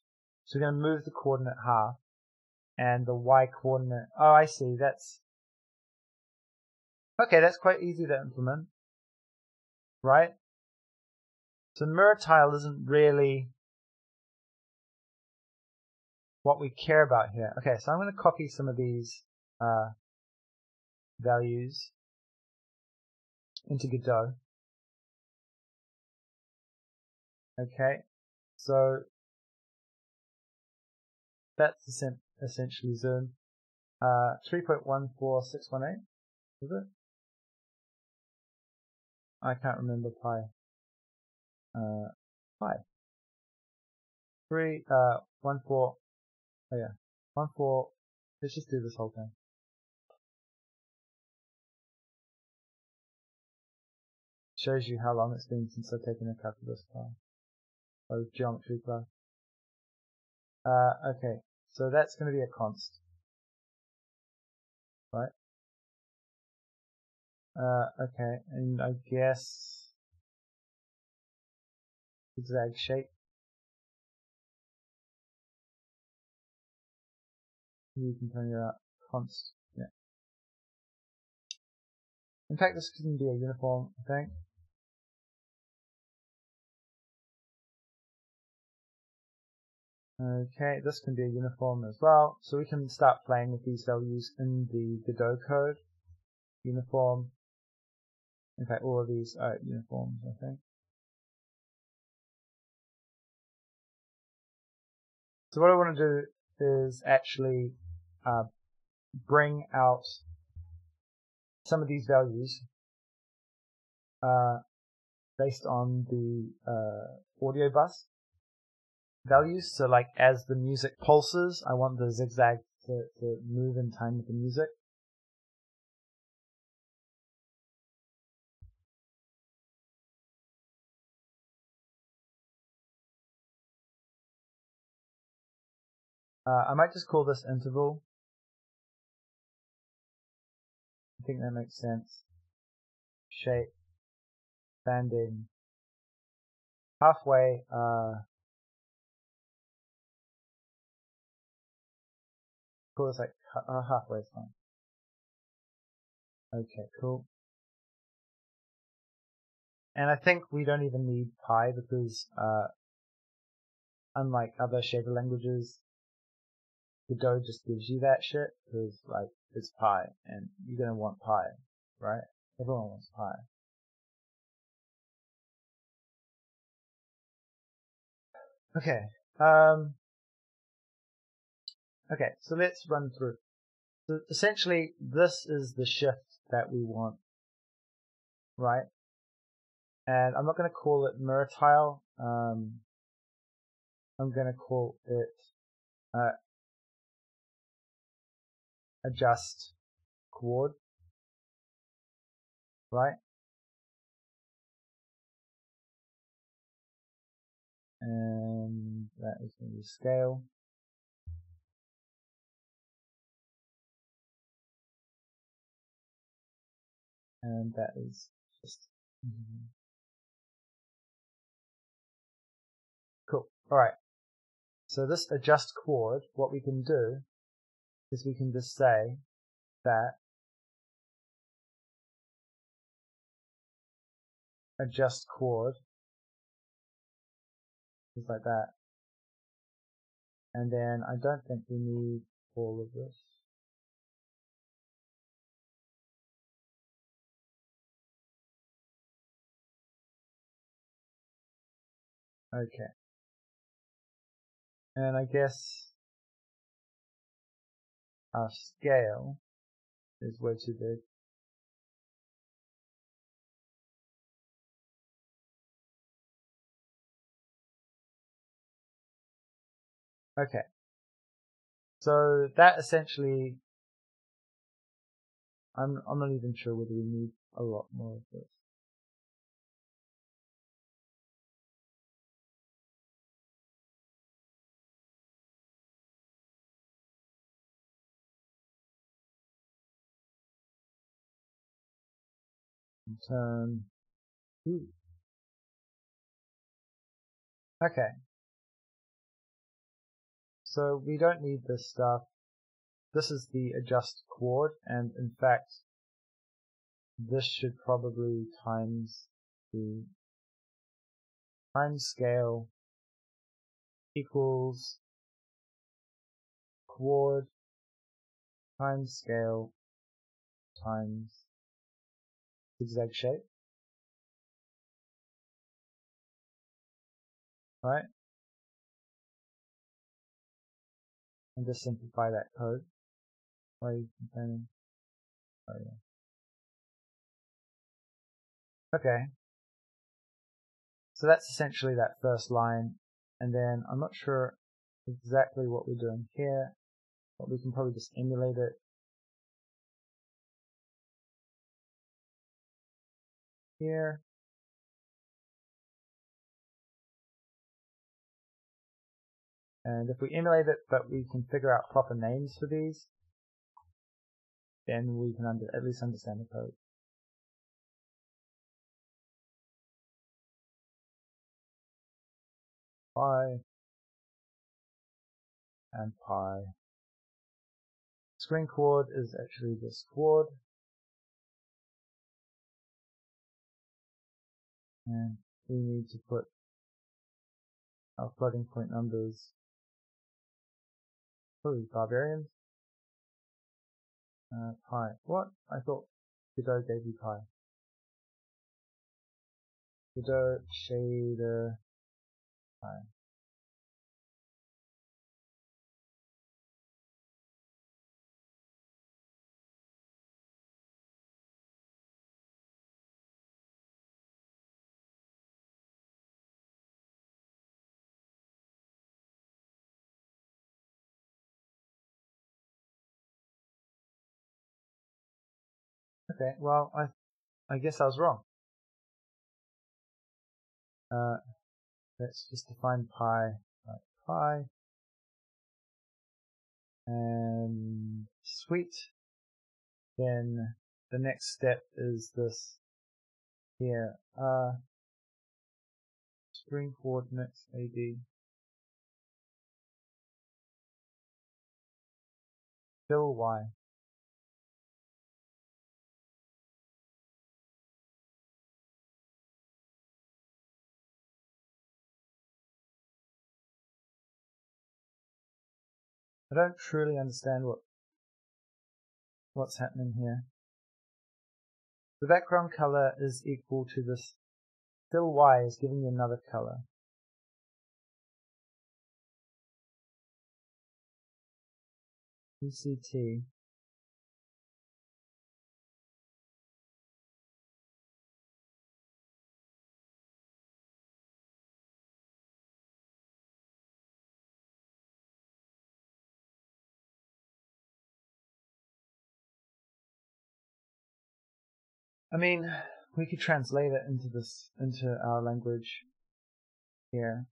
[SPEAKER 1] So we're gonna move the coordinate half, and the y coordinate. Oh, I see. That's okay. That's quite easy to implement, right? So mirror tile isn't really what we care about here. Okay, so I'm going to copy some of these values into Godot. Okay, so that's essentially zoom. 3.14618, is it? I can't remember pi. Pi. 1 4. Oh yeah, 1 4. Let's just do this whole thing. Shows you how long it's been since I've taken a calculus class or geometry class. Okay, so that's going to be a const, right? Okay, and I guess zig-zag shape. You can turn it out const. Yeah. In fact, this can be a uniform thing. Okay, this can be a uniform as well. So we can start playing with these values in the Godot code. Uniform. In fact, all of these are uniforms, I think. So what I want to do is actually bring out some of these values based on the audio bus values. So like as the music pulses, I want the zigzag to move in time with the music. I might just call this interval. I think that makes sense. Shape, banding, halfway, call this like halfway is fine. Okay, cool. And I think we don't even need pi because, unlike other shader languages, Godot just gives you that shit because like it's pi and you're gonna want pi, right? Everyone wants pi. Okay. Okay, so let's run through. So essentially, this is the shift that we want, right? And I'm not going to call it mirror tile. I'm going to call it adjust chord, right? And that is going to be scale. And that is just cool. All right. So this adjust chord, what we can do is we can just say that adjust chord just like that. And then I don't think we need all of this. Okay. And I guess our scale is way too big. Okay. So that essentially, I'm not even sure whether we need a lot more of this. Turn. Ooh. Okay. So we don't need this stuff. This is the adjust chord, and in fact, this should probably times the time scale equals chord times scale times zigzag shape, right? And just simplify that code. Why are you complaining? Oh yeah. Okay. So that's essentially that first line, and then I'm not sure exactly what we're doing here, but we can probably just emulate it here. And if we emulate it, but we can figure out proper names for these, then we can at least understand the code. Pi and pi. Screen chord is actually this chord. And we need to put our floating point numbers. Oh, barbarians. Pi. What? I thought Godot gave you pi. Godot shader pi. Okay, well, I guess I was wrong. Let's just define pi like pi. And sweet. Then the next step is this here. String coordinates AD. Fill Y. I don't truly understand what's happening here. The background color is equal to this. Fill Y is giving you another color. ECT. I mean, we could translate it into our language here.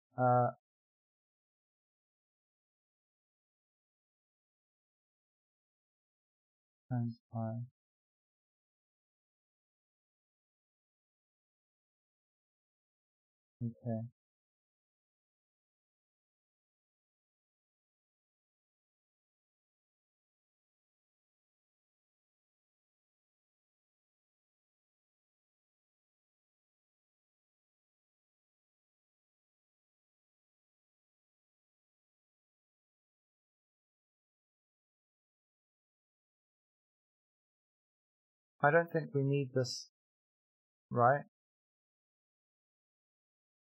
[SPEAKER 1] Times pi. Okay. I don't think we need this, right?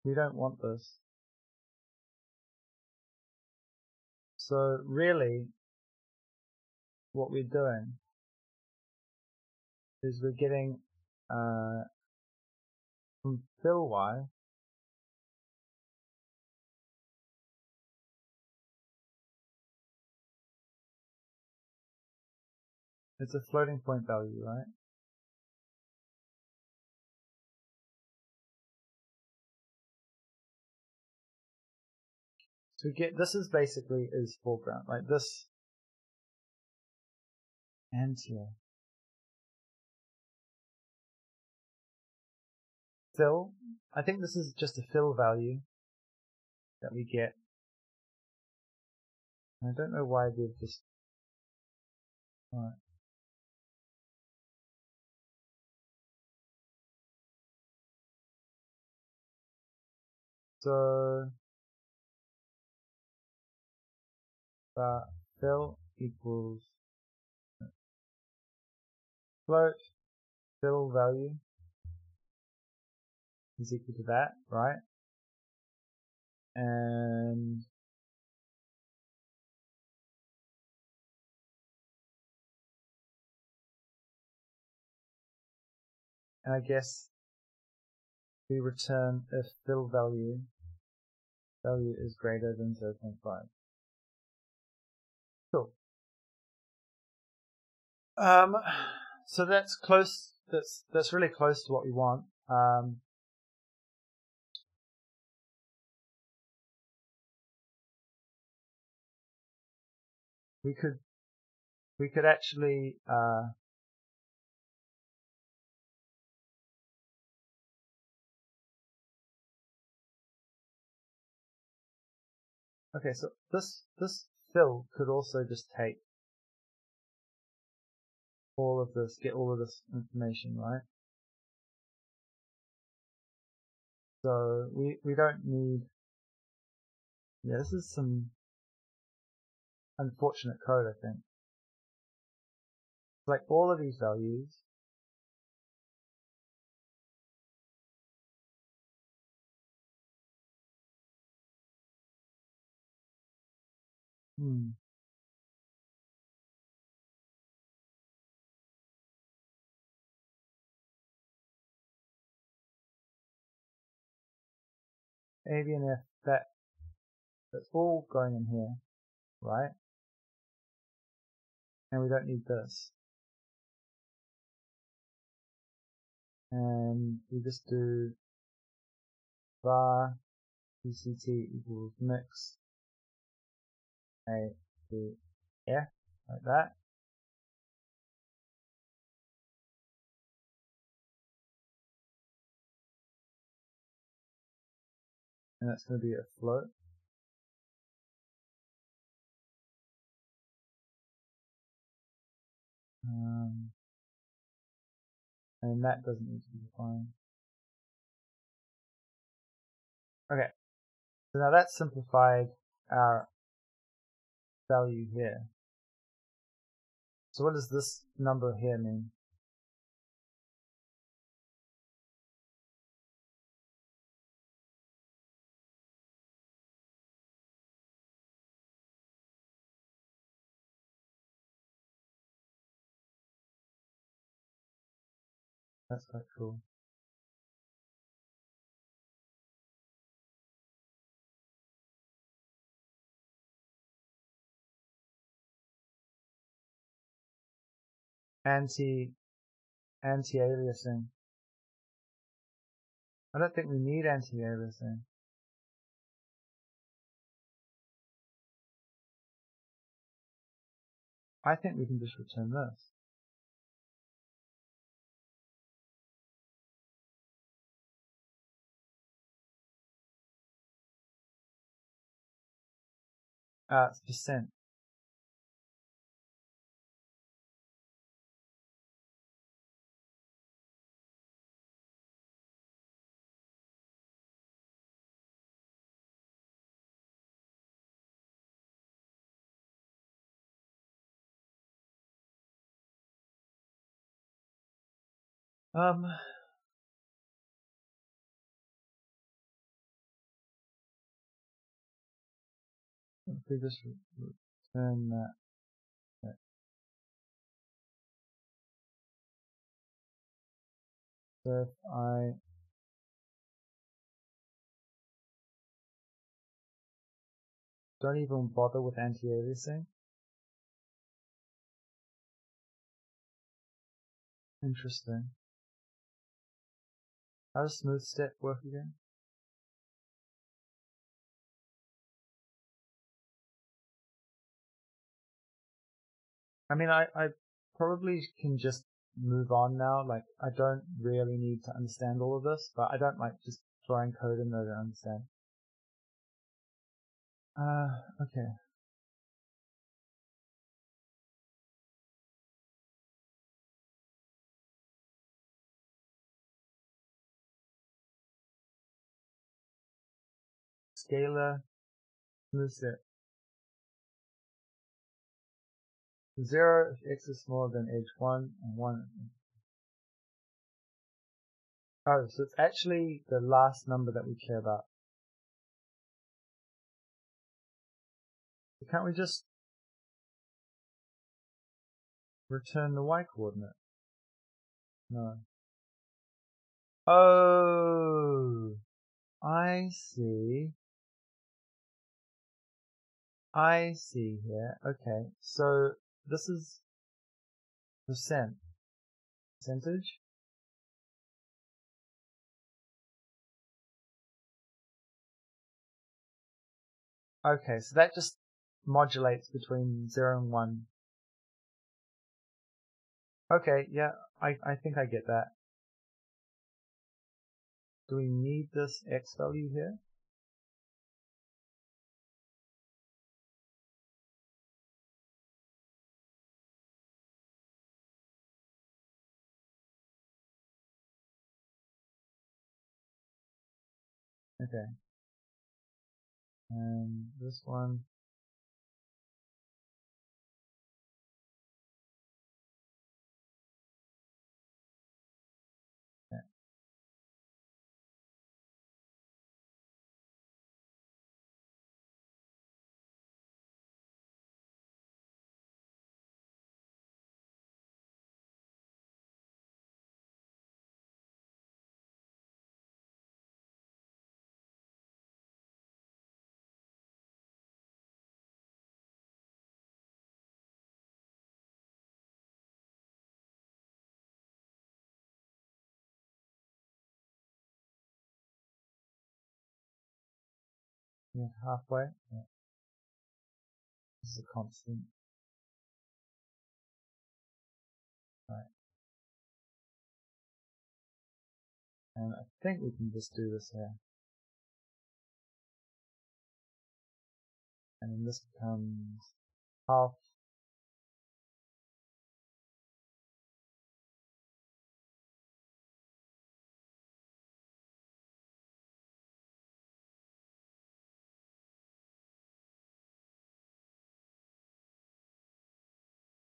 [SPEAKER 1] We don't want this. So really, what we're doing is we're getting from fill y, it's a floating point value, right? So we get, this is basically is foreground, like this and here. Fill, I think this is just a fill value that we get. I don't know why they've just, alright. So fill equals float fill value is equal to that, right? And I guess we return if fill value is greater than 0.5. Cool. So that's close. That's really close to what we want. We could actually okay. So this fill could also just take all of this, get all of this information, right? So we don't need. Yeah, this is some unfortunate code, I think. Like all of these values. A, B, and F, that's all going in here, right? And we don't need this. And we just do var pct equals mix A, B, F, like that. And that's going to be a float. And that doesn't need to be defined. Okay, so now that's simplified our value here. So what does this number here mean? That's quite cool. Anti-aliasing. I don't think we need anti-aliasing. I think we can just return this. It's percent. If we just return that. So if I don't even bother with anti-aliasing. Interesting. How does smooth step work again? I mean, I probably can just move on now. Like, I don't really need to understand all of this, but I don't like just throwing code in that I don't understand. Okay. Scalar, smooth step. 0 if x is smaller than edge 1 and 1. Oh, so it's actually the last number that we care about. So can't we just return the y coordinate? No. Oh, I see. I see here. Okay, so this is percentage. Okay, so that just modulates between 0 and 1. Okay, yeah, I think I get that. Do we need this x value here? Okay. And this one. Yeah. Yeah, halfway. Yeah. This is a constant. Right. And I think we can just do this here. And then this becomes half.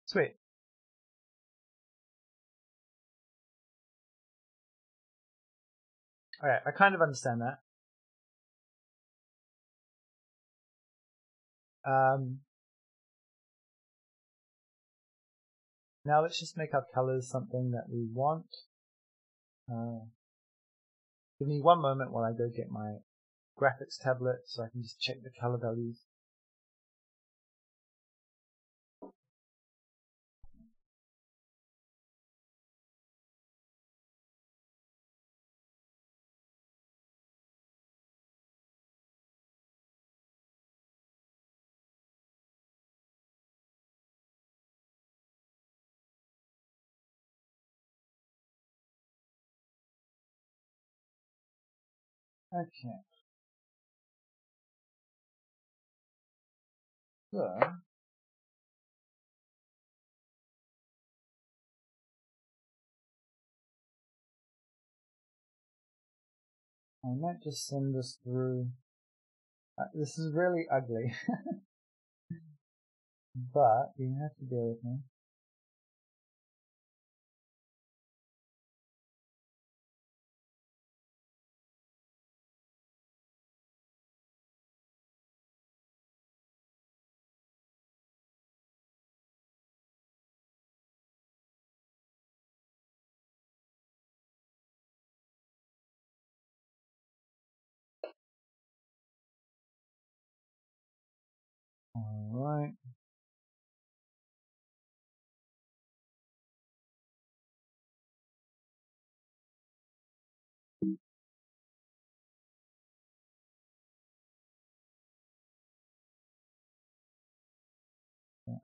[SPEAKER 1] Sweet. Alright, I kind of understand that. Now let's just make our colors something that we want. Give me one moment while I go get my graphics tablet so I can just check the color values. Okay. So, I might just send this through. This is really ugly, but you have to bear with me.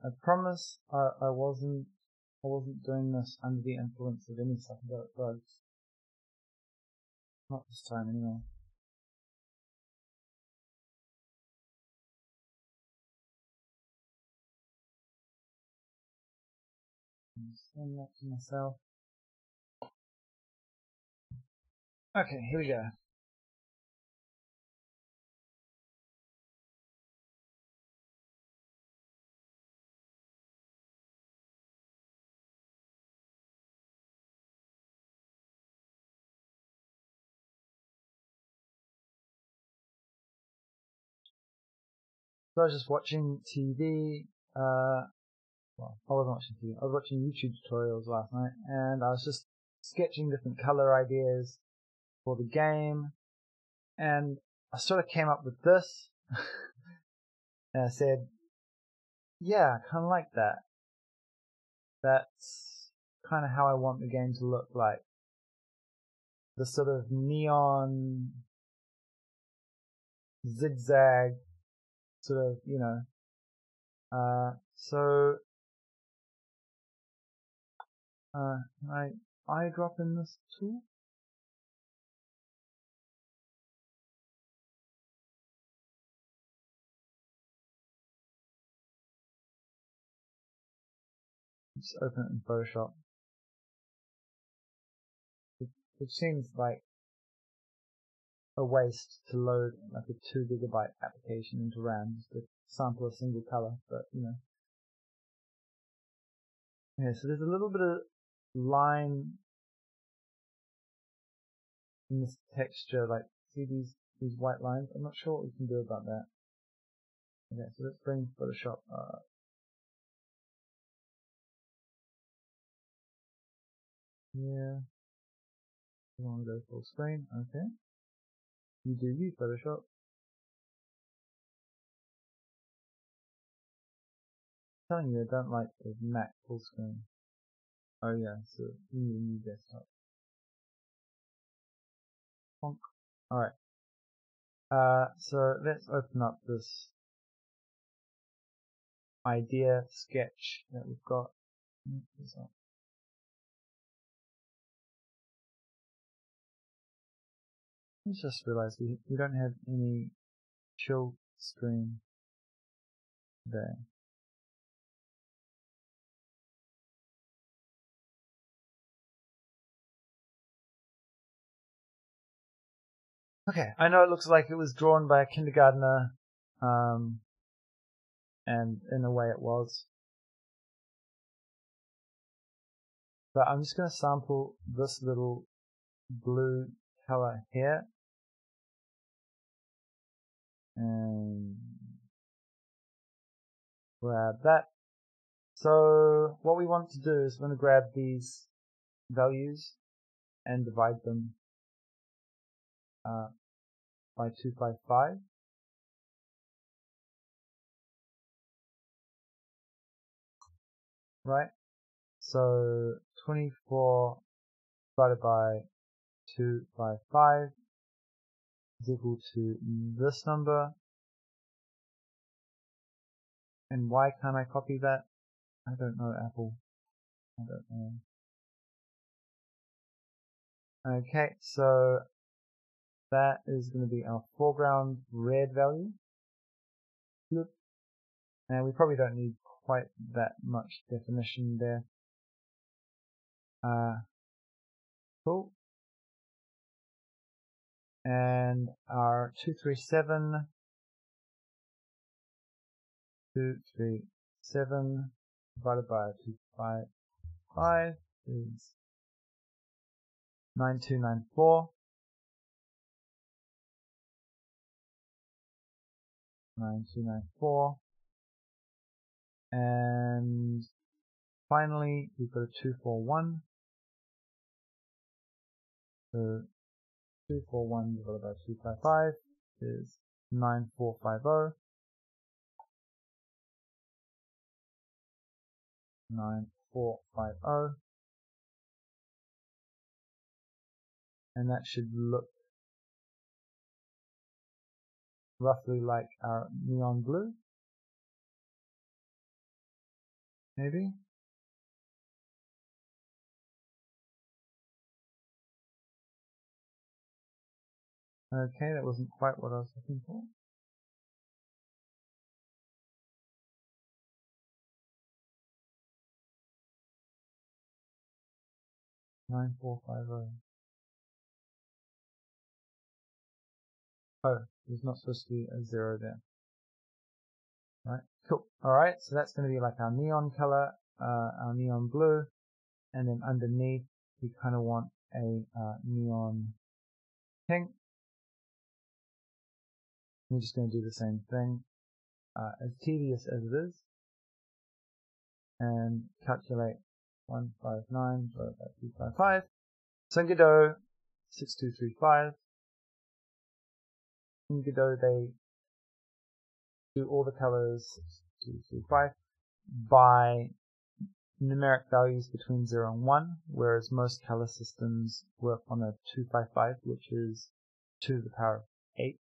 [SPEAKER 1] I promise I wasn't doing this under the influence of any psychedelic drugs. Not this time anyway. I'm saying that to myself. Okay, here we go. So I was just watching TV. Well, I wasn't watching TV. I was watching YouTube tutorials last night, and I was just sketching different color ideas for the game, and I sort of came up with this. And I said, yeah, I kind of like that. That's kind of how I want the game to look like. The sort of neon, zig-zag, sort of, you know. So, can I eyedrop in this tool? Just open it in Photoshop. Which seems like a waste to load like a 2 GB application into RAM just to sample a single color, but you know. Okay, so there's a little bit of line in this texture, like see these white lines? I'm not sure what we can do about that. Okay, so let's bring Photoshop up. Yeah. You want to go full screen? Okay. You do use Photoshop. I'm telling you, I don't like the Mac full screen. Oh yeah, so you need a new desktop. Bonk. Alright. So let's open up this idea sketch that we've got. I just realized we don't have any chill screen there. Okay, I know it looks like it was drawn by a kindergartner, and in a way it was. But I'm just going to sample this little blue color here. And grab that. So what we want to do is we're going to grab these values and divide them by 255. Right? So 24 divided by 255 is equal to this number. And why can't I copy that? I don't know, Apple. I don't know. Okay, so that is going to be our foreground red value. And we probably don't need quite that much definition there. Cool. And our 237 divided by 255 is 9294. 9294. And finally, we've got a 241. So 241 divided by 255 is 9450. 9450. And that should look roughly like our neon blue. maybe? Okay, that wasn't quite what I was looking for. 9450. Oh, there's not supposed to be a 0 there. Right, cool. Alright, so that's going to be like our neon color, our neon blue, and then underneath we kind of want a neon pink. We're just going to do the same thing, as tedious as it is, and calculate 159 divided by 255. So in Godot 6235, in Godot they do all the colors 6235 by numeric values between 0 and 1, whereas most color systems work on a 255, which is 2 to the power of 8,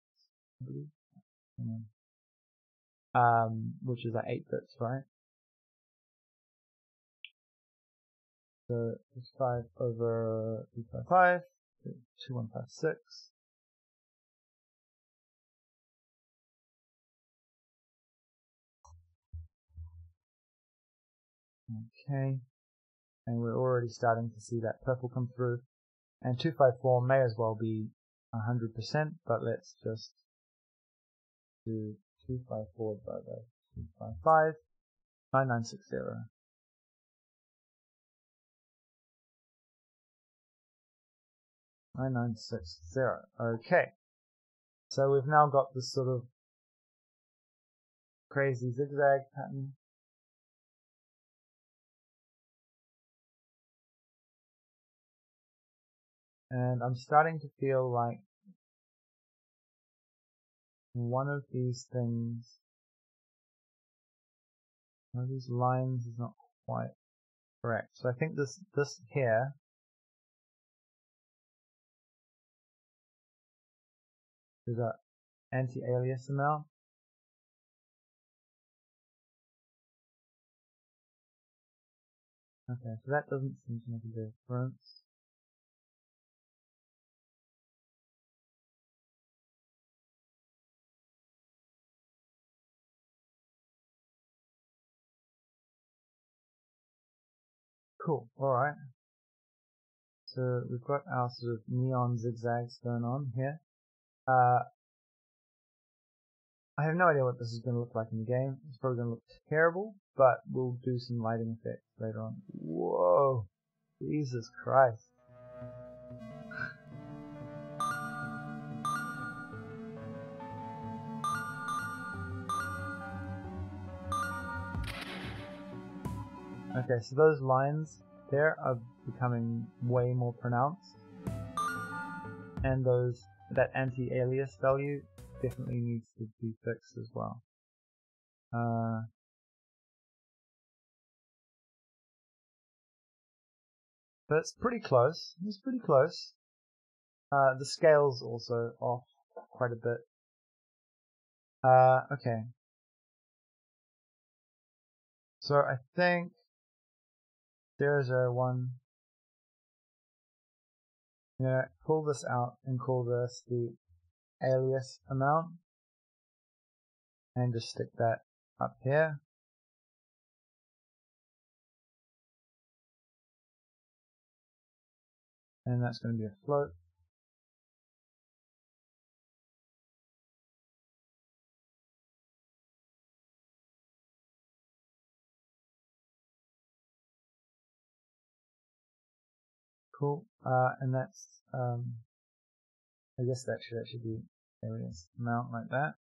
[SPEAKER 1] I believe. Which is like 8 bits, right? So it's 5 over 255, 2156. Okay, and we're already starting to see that purple come through. And 254 may as well be 100%, but let's just do 254 divided by 255, 9960. 9960. Okay, so we've now got this sort of crazy zigzag pattern. And I'm starting to feel like one of these things, one of these lines is not quite correct. So I think this here is a anti-alias amount. Okay, so that doesn't seem to make a difference. Cool, alright. So we've got our sort of neon zigzags going on here. I have no idea what this is going to look like in the game. It's probably going to look terrible, but we'll do some lighting effects later on. Whoa! Jesus Christ. Okay, so those lines there are becoming way more pronounced. And that anti-alias value definitely needs to be fixed as well. But it's pretty close. It's pretty close. The scale's also off quite a bit. Okay. So I think 001. Yeah, pull this out and call this the alias amount. And just stick that up here. And that's going to be a float. Cool. And that's, I guess that should actually be alias amount like that.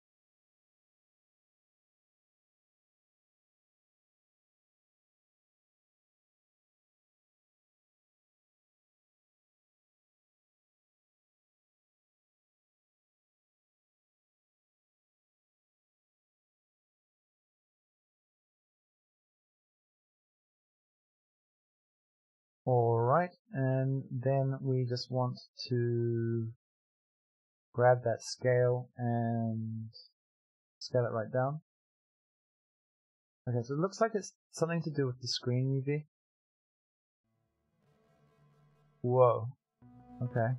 [SPEAKER 1] Alright, and then we just want to grab that scale and scale it right down. Okay, so it looks like it's something to do with the screen UV. Whoa. Okay.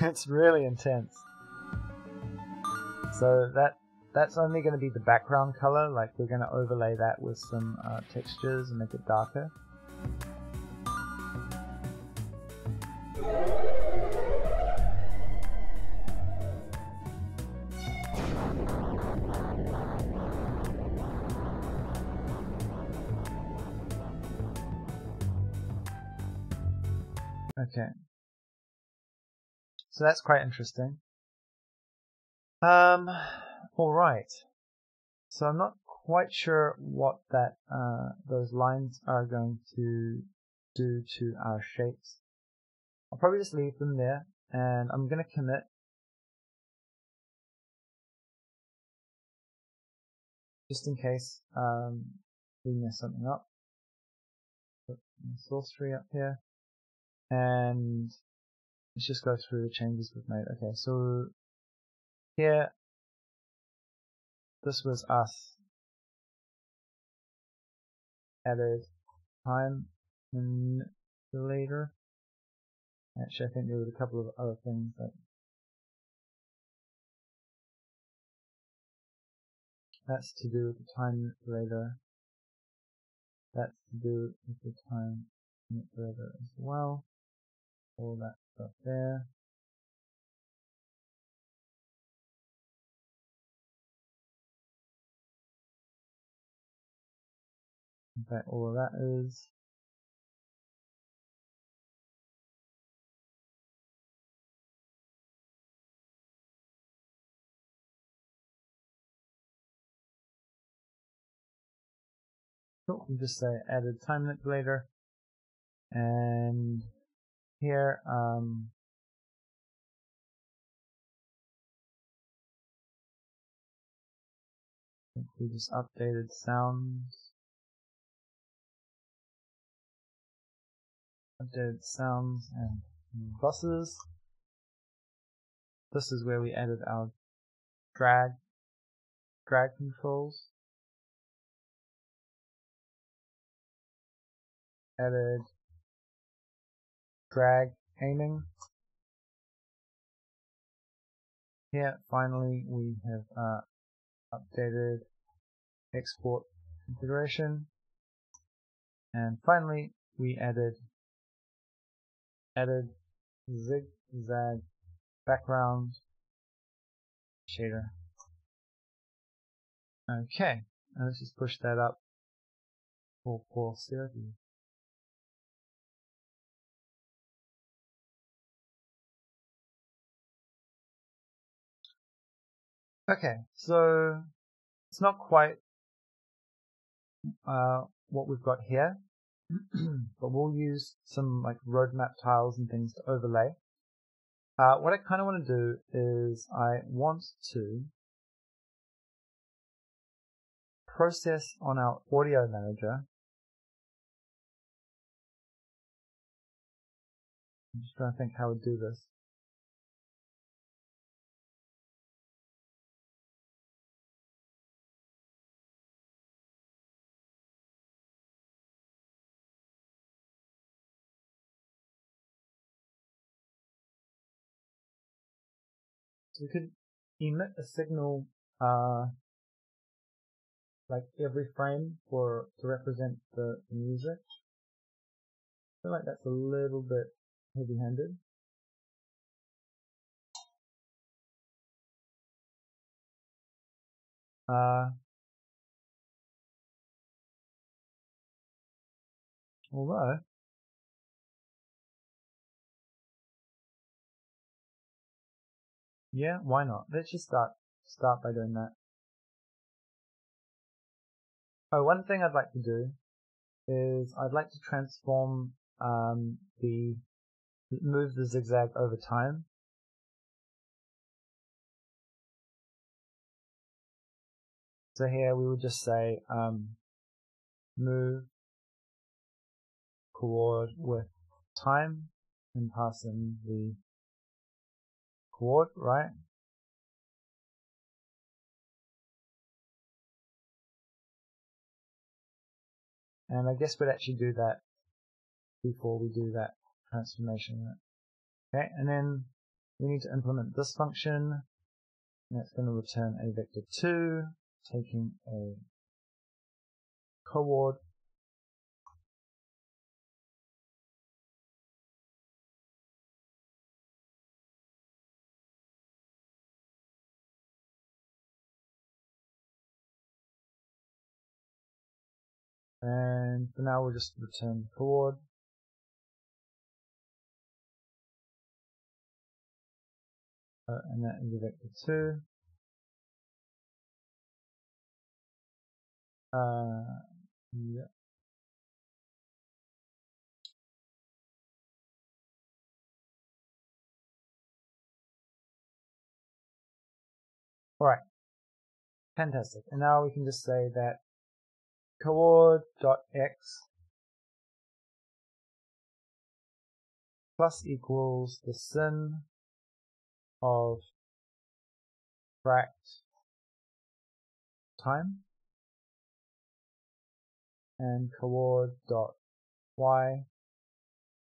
[SPEAKER 1] It's really intense. So that's only going to be the background color, like we're going to overlay that with some textures and make it darker. Okay. So that's quite interesting. Alright. So I'm not quite sure what that those lines are going to do to our shapes. I'll probably just leave them there, and I'm going to commit just in case we mess something up. Put the source tree up here, and let's just go through the changes we've made. Okay, so here, this was us added time manipulator. Actually, I think there was a couple of other things that that's to do with the time manipulator. That's to do with the time manipulator as well. All that stuff there. In fact, all of that is. Cool. We just say added time manipulator, and here I think we just updated sounds. Updated sounds and buses. This is where we added our drag controls. Added drag aiming. Here, finally, we have updated export configuration, and finally, we added zig-zag background shader. Okay, and let's just push that up for 430. Okay, so it's not quite what we've got here, but we'll use some like roadmap tiles and things to overlay. What I kind of want to do is I want to process on our audio manager. I'm just trying to think how we'd do this. So we could emit a signal like every frame to represent the music. I feel like that's a little bit heavy-handed. Although yeah, why not? Let's just start by doing that. Oh, one thing I'd like to do is I'd like to transform move the zigzag over time. So here we would just say move coord with time and pass in the coord, right? And I guess we'd actually do that before we do that transformation. Okay, and then we need to implement this function, and it's going to return a vector 2, taking a coord, and for now we'll just return coord, and that is a vector 2. Yeah. Alright, fantastic. And now we can just say that coord.x plus equals the sin of fract time, and coord.y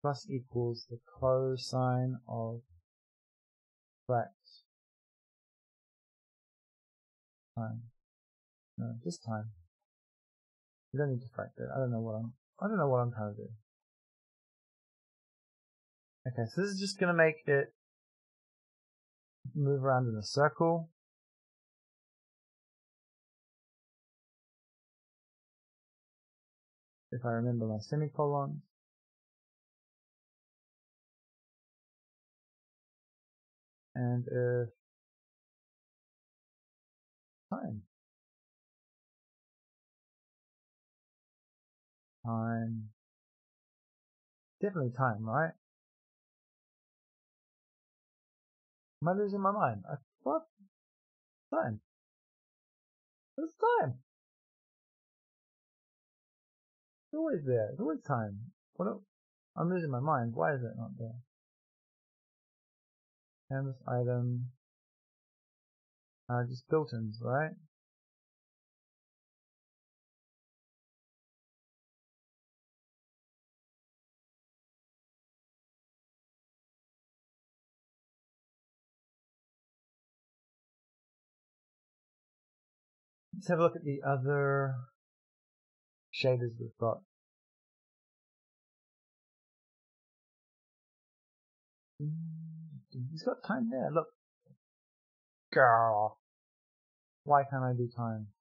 [SPEAKER 1] plus equals the cosine of fract time. No, just time. You don't need to fract it. I don't know what I'm trying to do. Okay, so this is just gonna make it move around in a circle. If I remember my semicolon. And if time. Definitely time, right? Am I losing my mind? What? Time. It's time. It's always there. It's always time. I'm losing my mind. Why is it not there? Canvas item. Just built-ins, right? Let's have a look at the other shaders we've got. He's got time there. Look. Girl. Why can't I do time?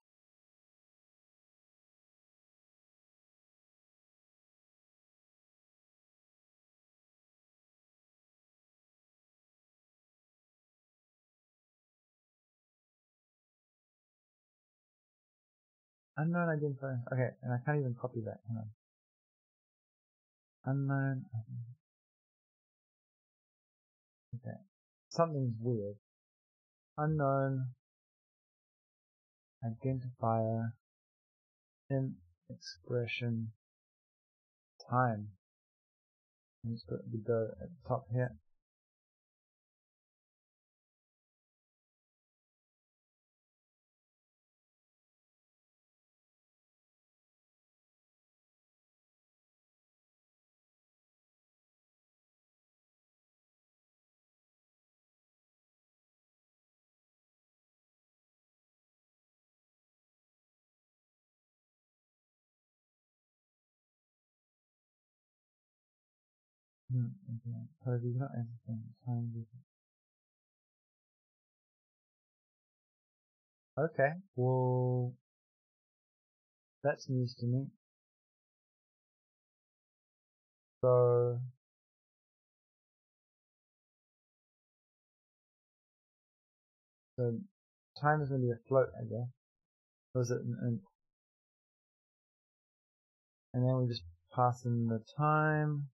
[SPEAKER 1] Unknown identifier. Okay, and I can't even copy that. Hang on. Unknown. Okay. Something's weird. Unknown identifier in expression time. I'm just put Godot at the top here. Okay. So these not everything. Time. Okay. Well, that's news to me. So time is going to be a float, I guess. Or is it an int? And then we just pass in the time.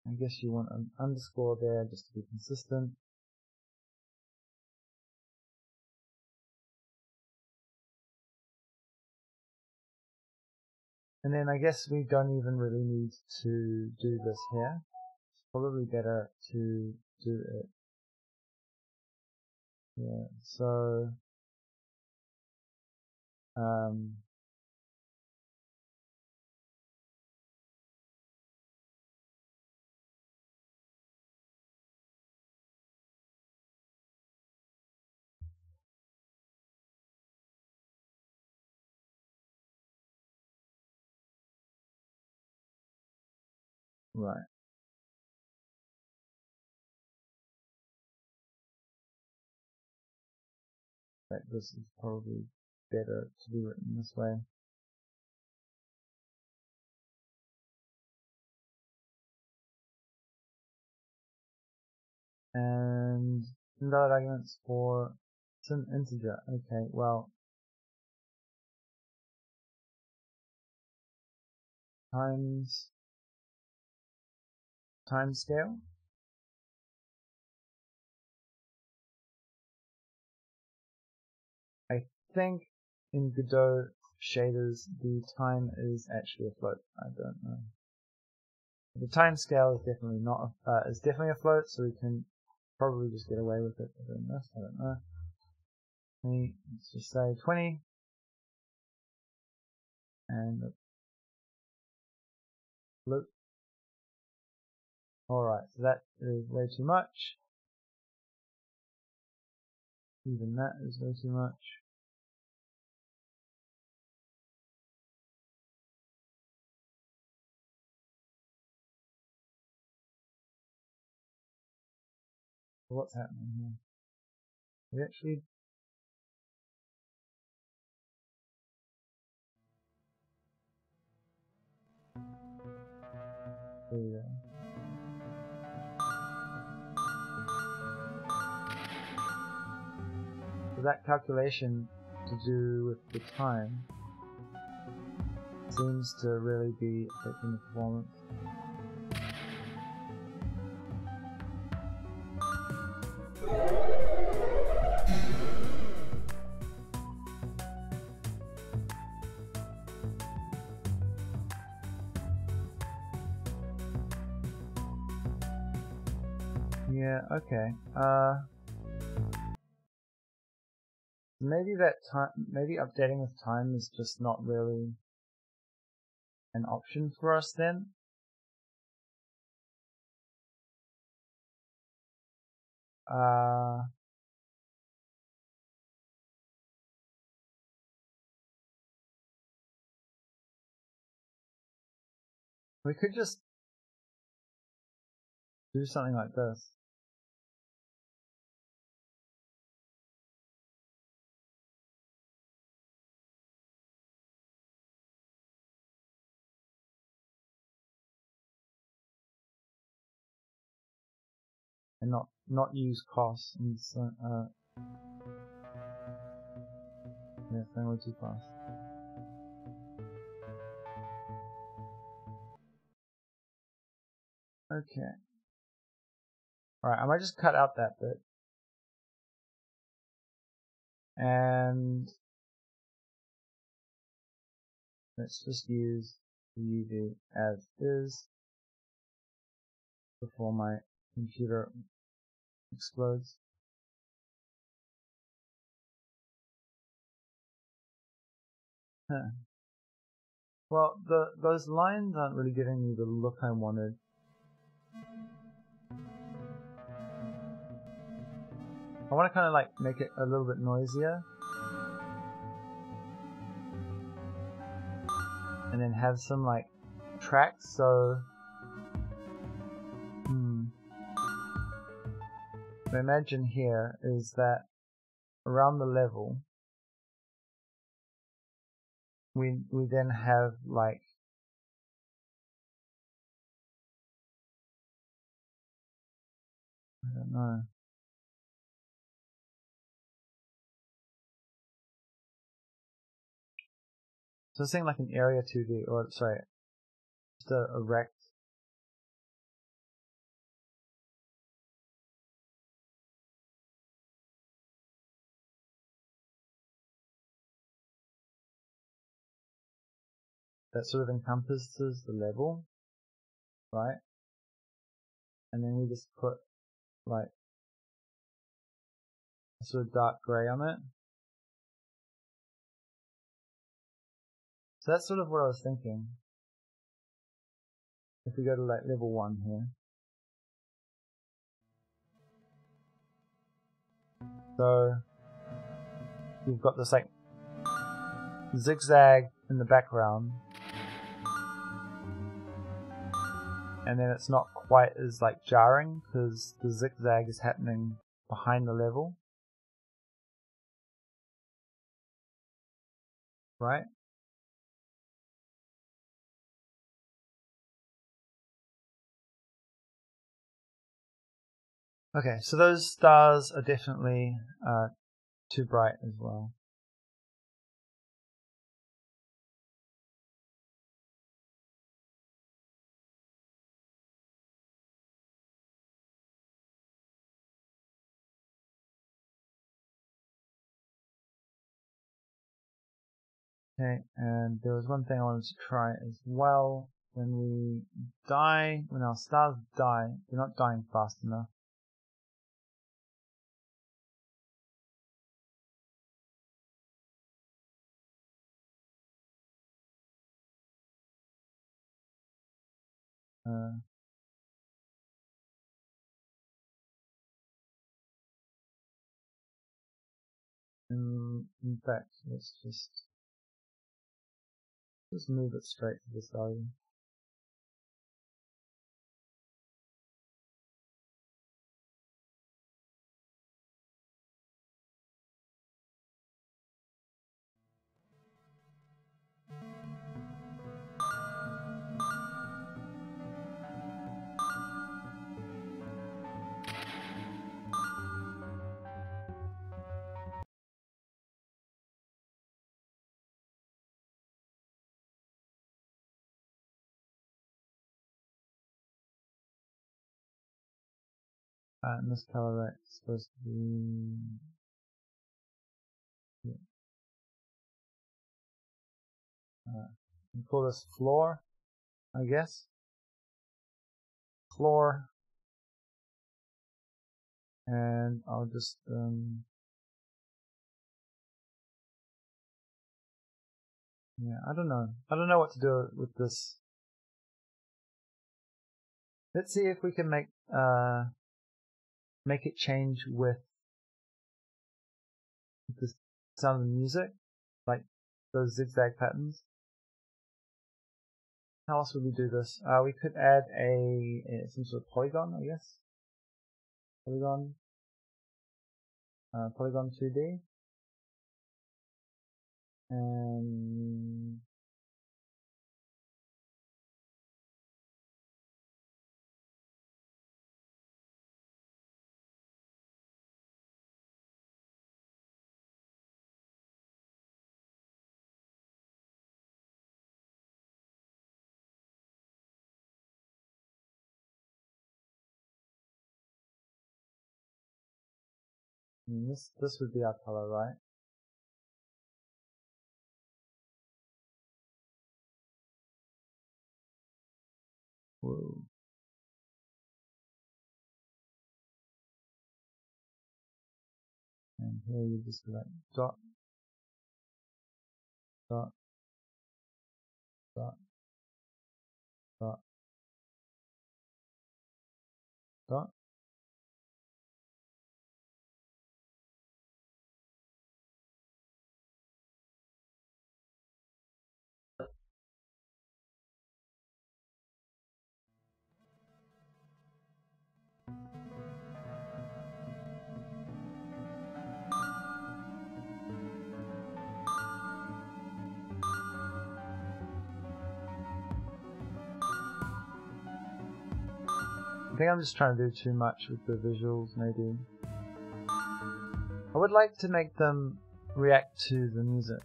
[SPEAKER 1] I guess you want an underscore there just to be consistent. And then I guess we don't even really need to do this here. It's probably better to do it. Yeah, so right. That this is probably better to be written this way. And invalid arguments for some integer. Okay, well, times time scale. I think in Godot shaders the time is actually a float. I don't know. The time scale is definitely not is definitely a float, so we can probably just get away with it doing this. I don't know. Let's just say 20, and loop. Alright, so that is way too much. Even that is way too much. So what's happening here? We actually there we go. So that calculation to do with the time seems to really be affecting the performance. Yeah, okay. Maybe that time, maybe updating with time is just not really an option for us then. We could just do something like this. And not use costs and so, yeah, it's going way too fast. Okay. Alright, I might just cut out that bit. And let's just use the UV as is before my computer explodes. Huh. Well, those lines aren't really giving me the look I wanted. I want to kind of like make it a little bit noisier. And then have some like tracks, so the imagine here is that around the level we then have like I don't know. So it's saying like an area 2D, or sorry, just a rect. that sort of encompasses the level, right? And then we just put like a sort of dark gray on it. So that's sort of what I was thinking. If we go to like level 1 here. So you've got this like zigzag in the background, and then it's not quite as like jarring because the zigzag is happening behind the level, right? Okay, so those stars are definitely too bright as well. Okay, and there was one thing I wanted to try as well. When we die, when our stars die, they're not dying fast enough. In fact, let's just move it straight to this value. And this color rate is supposed to be, yeah. We call this floor, I guess. Floor, and I'll just yeah, I don't know what to do with this. Let's see if we can make it change with the sound of the music, like those zigzag patterns. How else would we do this? We could add some sort of polygon, I guess. Polygon 2D, and this would be our color, right? Whoa. And here you just like dot, dot, dot, dot, dot. I think I'm just trying to do too much with the visuals, maybe. I would like to make them react to the music.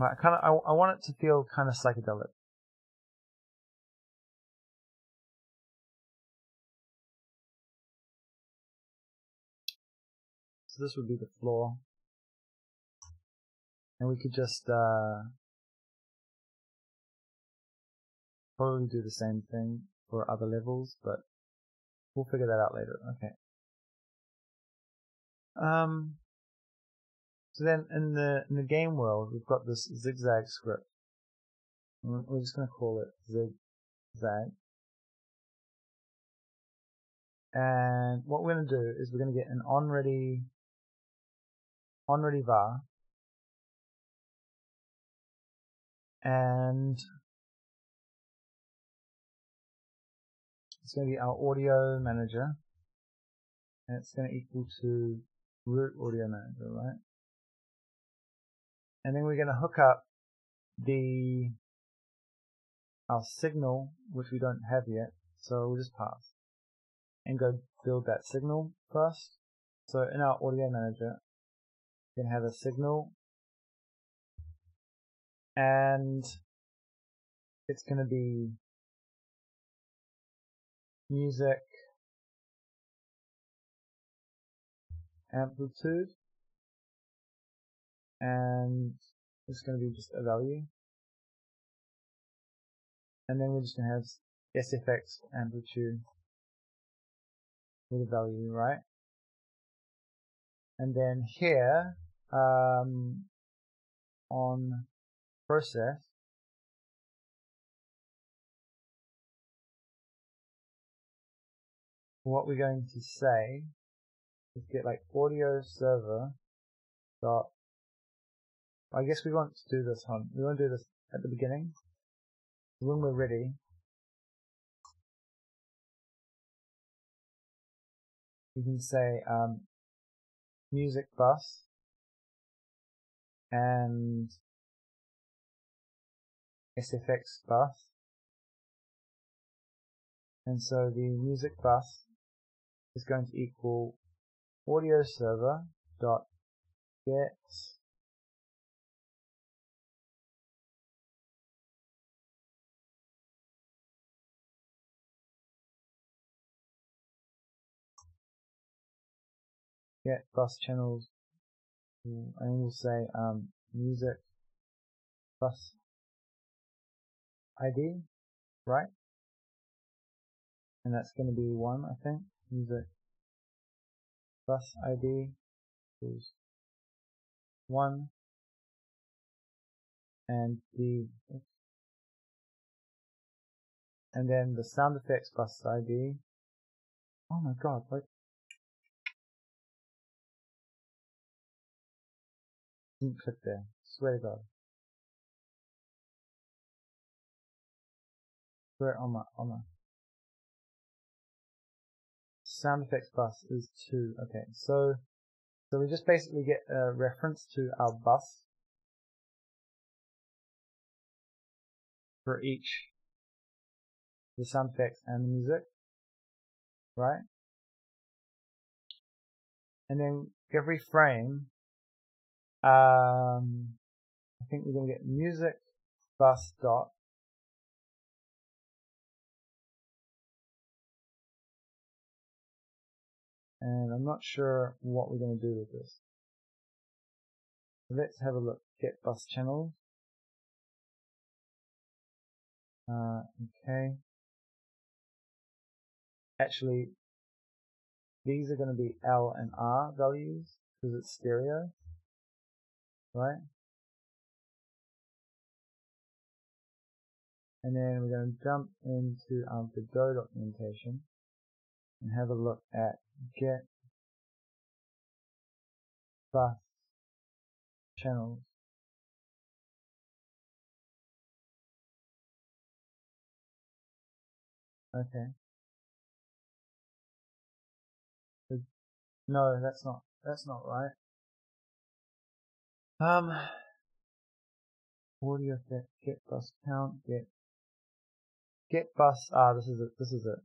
[SPEAKER 1] I want it to feel kind of psychedelic. So this would be the floor. And we could just probably do the same thing for other levels, but we'll figure that out later. Okay. So then in the game world, we've got this zigzag script. We're just going to call it zig-zag. And what we're going to do is we're going to get an onReady var, and it's going to be our audio manager, and it's going to equal to root audio manager, right? And then we're going to hook up our signal, which we don't have yet, so we'll just pass and go build that signal first. So in our audio manager, we can have a signal, and it's going to be music amplitude, and it's going to be just a value. And then we're just going to have SFX amplitude with a value, right? And then here, on process, what we're going to say is get like audio server dot, I guess we want to do this we want to do this at the beginning. When we're ready, we can say music bus and SFX bus. And so the music bus is going to equal audio server dot get bus channels, and we'll say music bus ID, right? And that's going to be 1, I think. Music bus ID equals 1, and then the sound effects bus ID. Oh my god, what? Didn't click there. Swear to God. Swear on my sound effects bus is 2. Okay, so we just basically get a reference to our bus for each, the sound effects and the music, right? And then every frame, I think we're going to get music bus dot and I'm not sure what we're going to do with this. So let's have a look. Get bus channels. Okay. Actually, these are going to be L and R values because it's stereo, right? And then we're going to jump into our Godot documentation and have a look at get bus channels. Okay. No, that's not right. Audio effect, get bus count, get bus. This is it.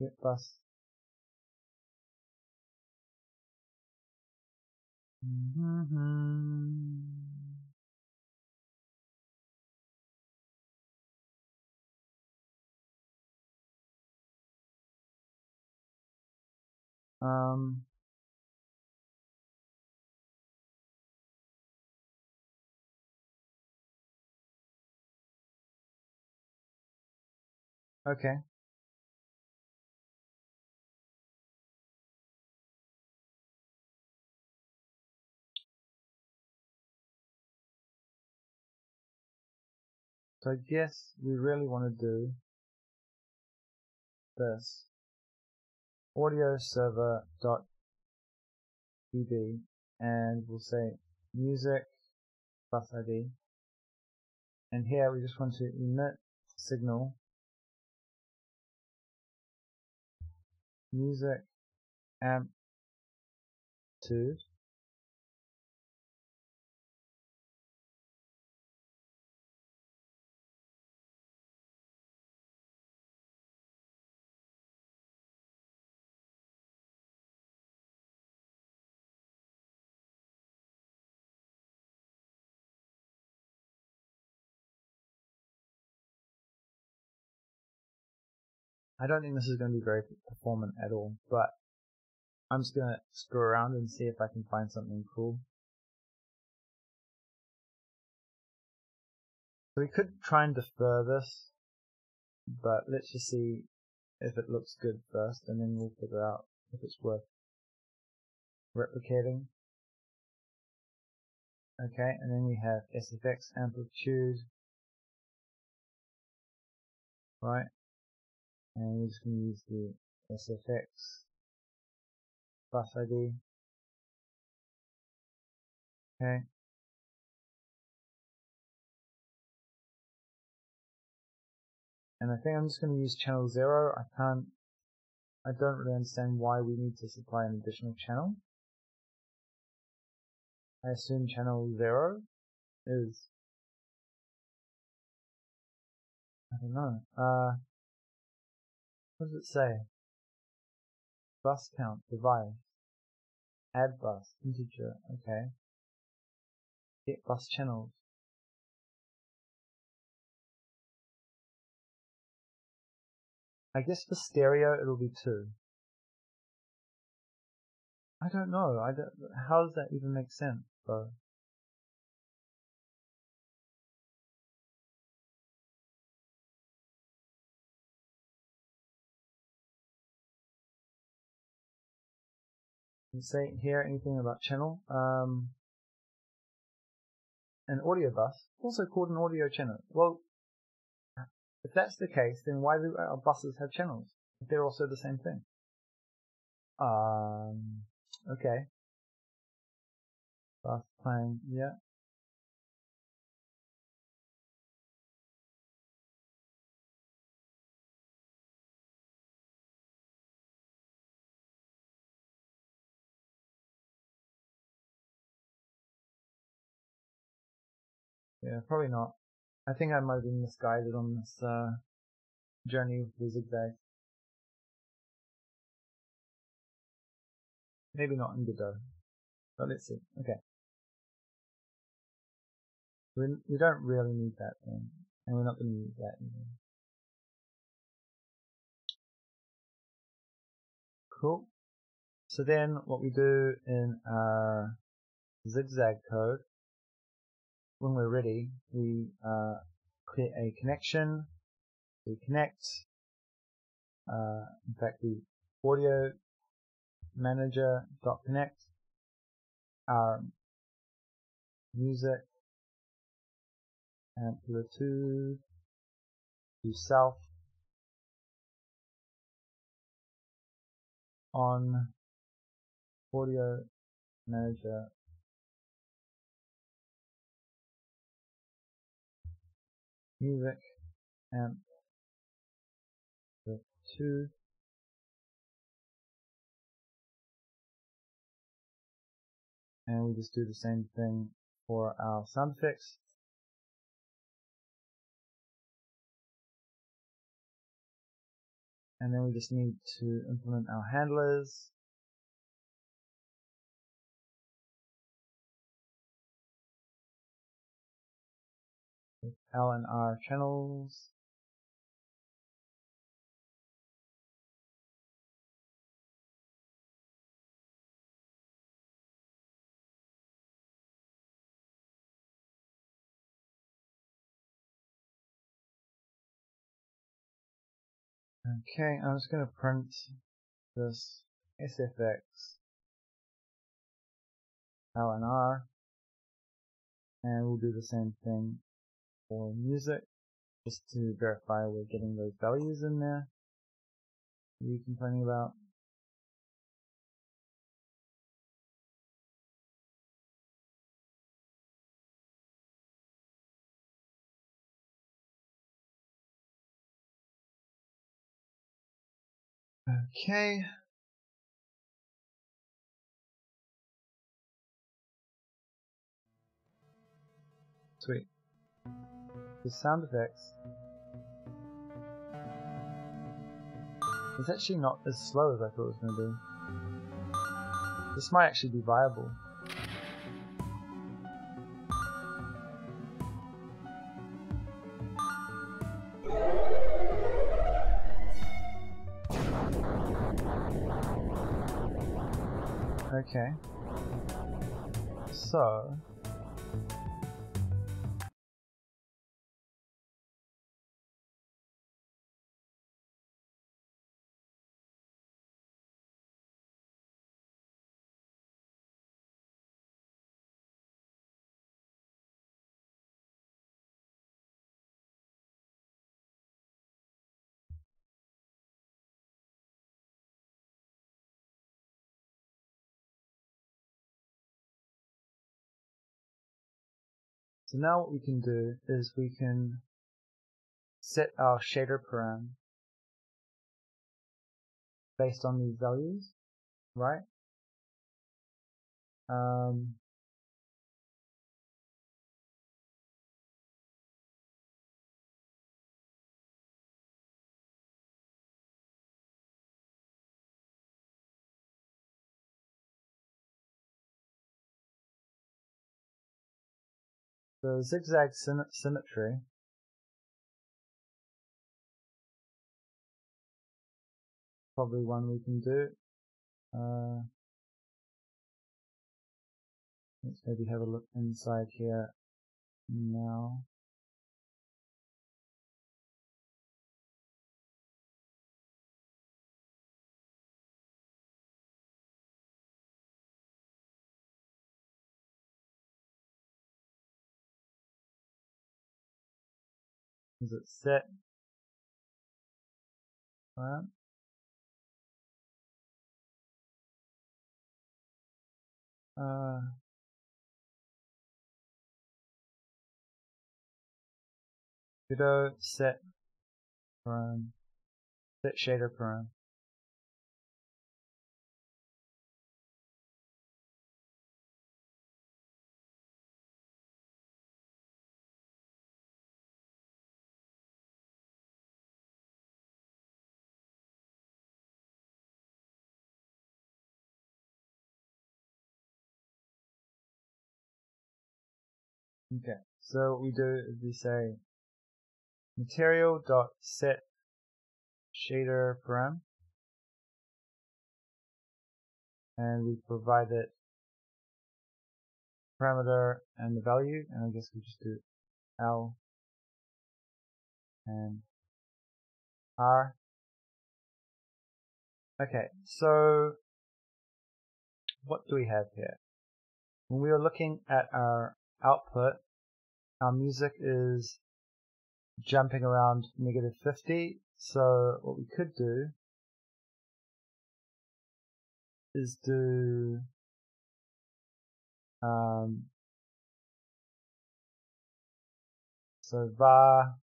[SPEAKER 1] Get bus. Okay. So I guess we really want to do this audio server dot db, and we'll say music plus ID, and here we just want to emit signal music amplitude I don't think this is going to be very performant at all, but I'm just going to screw around and see if I can find something cool. So we could try and defer this, but let's just see if it looks good first, and then we'll figure out if it's worth replicating. Okay, and then we have SFX amplitude, right? And we're just going to use the SFX plus ID. Okay. And I think I'm just going to use channel 0. I don't really understand why we need to supply an additional channel. I assume channel 0 is, I don't know, what does it say? Bus count, device, add bus, integer, okay. Get bus channels. I guess for stereo it'll be 2. I don't know, how does that even make sense though? Does it say here anything about channel? An audio bus, also called an audio channel. Well, if that's the case, then why do our buses have channels? If they're also the same thing. Okay. Bus playing, yeah. Yeah, probably not. I think I might have been misguided on this journey with the zigzag. Maybe not in Godot, but let's see. Okay. We don't really need that thing, and we're not going to use that either. Cool. So then what we do in our zigzag code, when we're ready, we create a connection. We connect. In fact, we audio manager.connect our music amplitude to self on audio manager music amplitude, and we just do the same thing for our sound effects. And then we just need to implement our handlers. With L and R channels. Okay, I'm just going to print this SFX L and R, and we'll do the same thing for music, just to verify we're getting those values in there. What are you complaining about? Okay. Sweet. The sound effects is actually not as slow as I thought it was going to be. This might actually be viable. Okay. So now what we can do is we can set our shader param based on these values, right? So zigzag symmetry probably one we can do. Let's maybe have a look inside here now. Is it set? Right. Godot set param, set shader param. Okay, so what we do is we say material dot set shader param, and we provide it parameter and the value, and I guess we just do L and R. Okay, so what do we have here? When we are looking at our output, our music is jumping around -50, so what we could do is do so var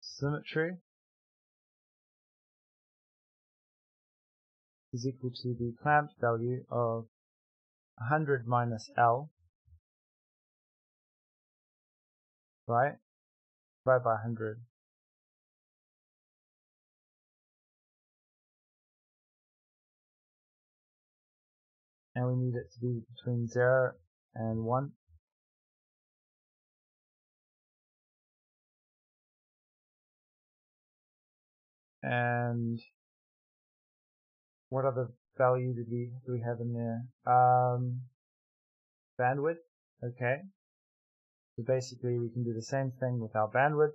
[SPEAKER 1] symmetry is equal to the clamped value of 100 minus L, right? Divided by 100. And we need it to be between 0 and 1. And what other value do we have in there? Bandwidth, okay. So basically we can do the same thing with our bandwidth,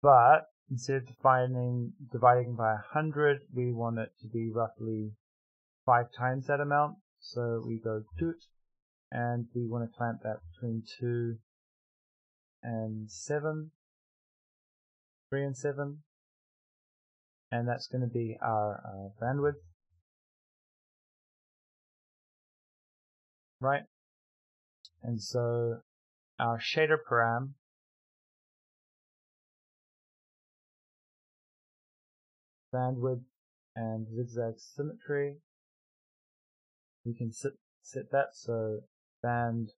[SPEAKER 1] but instead of dividing by 100, we want it to be roughly 5 times that amount. So we go toot, and we want to clamp that between 2 and 7, 3 and 7, and that's going to be our bandwidth, right? And so our shader param bandwidth and zigzag symmetry, we can set that so bandwidth,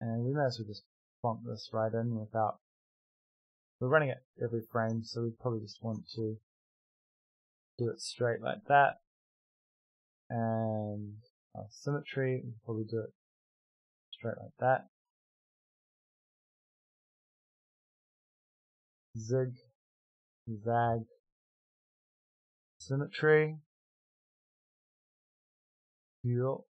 [SPEAKER 1] and we may as well just plonk this right in without, we're running it every frame, so we probably just want to do it straight like that. And our symmetry, we probably do it straight like that. Zig-zag symmetry. Cool.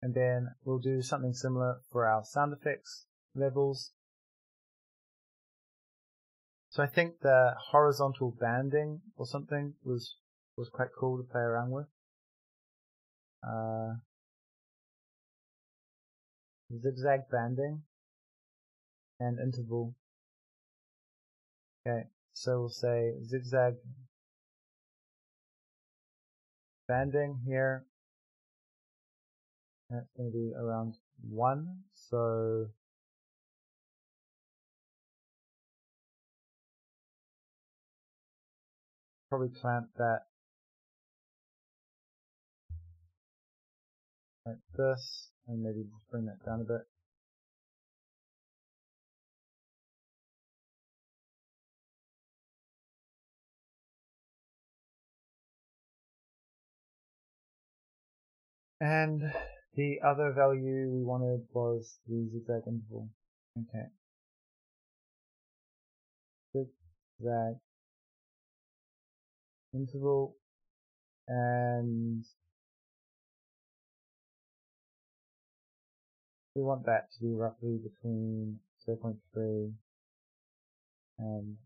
[SPEAKER 1] And then we'll do something similar for our sound effects levels. So I think the horizontal banding or something was quite cool to play around with. Zigzag banding and interval. Okay, so we'll say zigzag banding here. That's going to be around 1. So probably clamp that like this, and maybe just bring that down a bit. And the other value we wanted was the zigzag interval. Okay. Zigzag interval, and we want that to be roughly between 0.3 and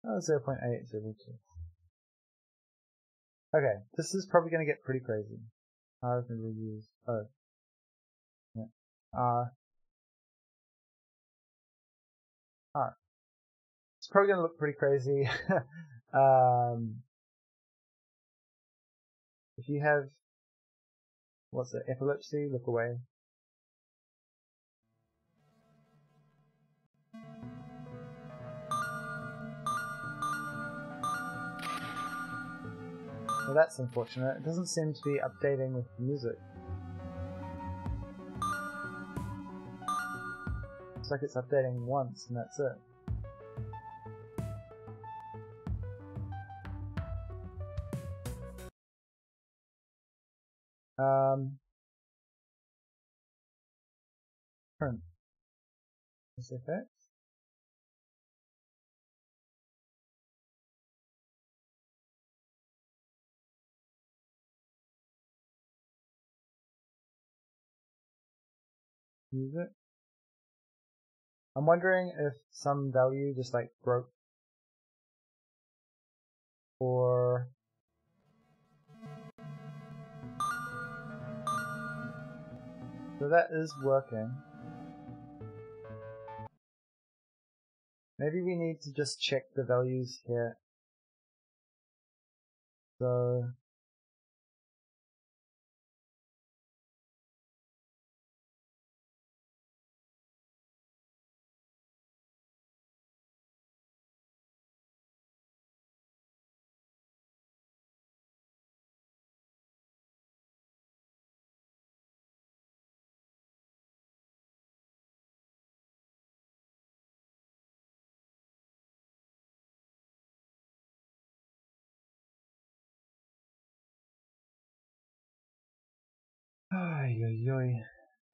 [SPEAKER 1] 0.8, 0.2. Okay, this is probably going to get pretty crazy. R can we use? Oh, yeah. R. It's probably going to look pretty crazy. If you have, what's it, epilepsy, look away. Well, that's unfortunate. It doesn't seem to be updating with the music. Looks like it's updating once and that's it. Current effects. Music. I'm wondering if some value just like broke, or so that is working. Maybe we need to just check the values here. So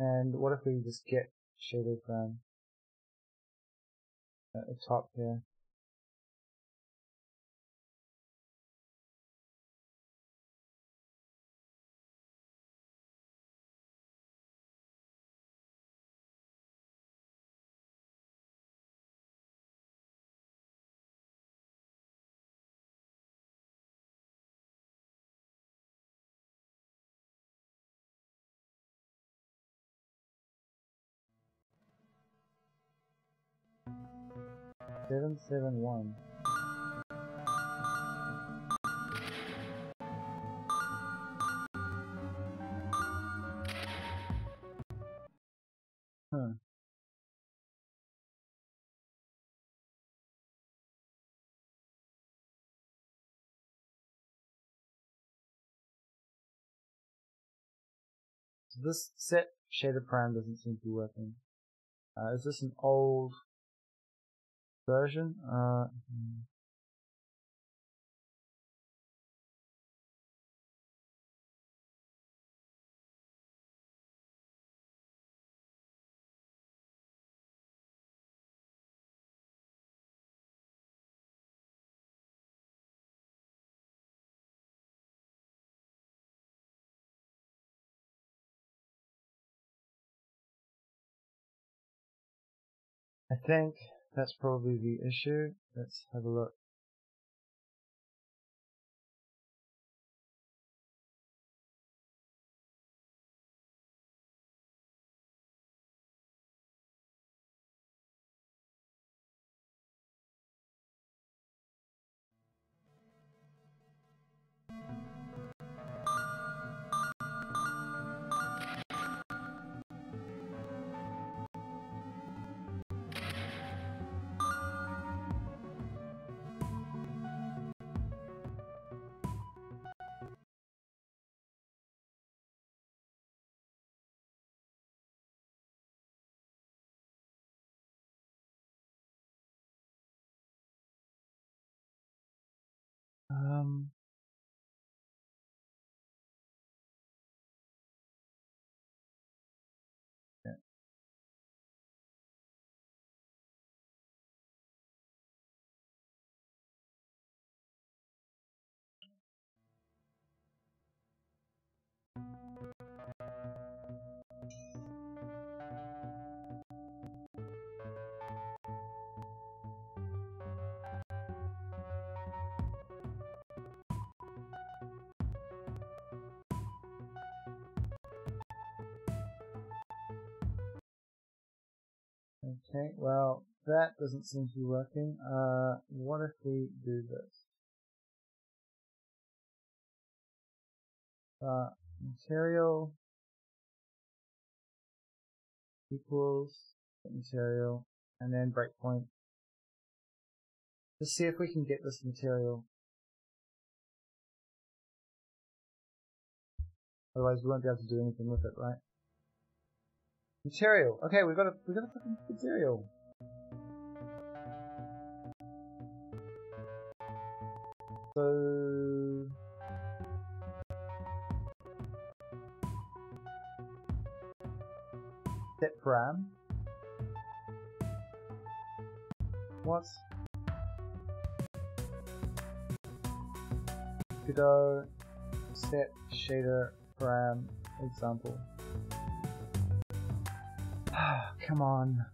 [SPEAKER 1] And what if we just get shadow from at the top here? Seven 7 1. So this set shader param doesn't seem to be working. Is this an old version? I think that's probably the issue. Let's have a look. Yeah. Okay, well, that doesn't seem to be working. What if we do this? Material equals material, and then breakpoint. Let's see if we can get this material. Otherwise, we won't be able to do anything with it, right? Material. Okay, we got a fucking material. So set param. What? Godot set shader param example. Come on.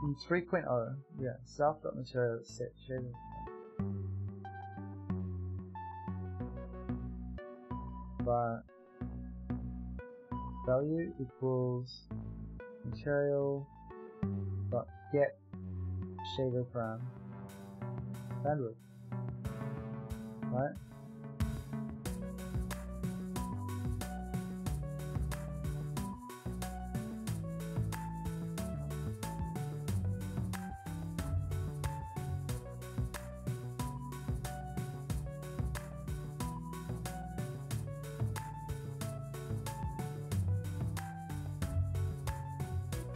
[SPEAKER 1] In 3.0, yeah, self.material set shader. But value equals material dot get shader param bandwidth, right?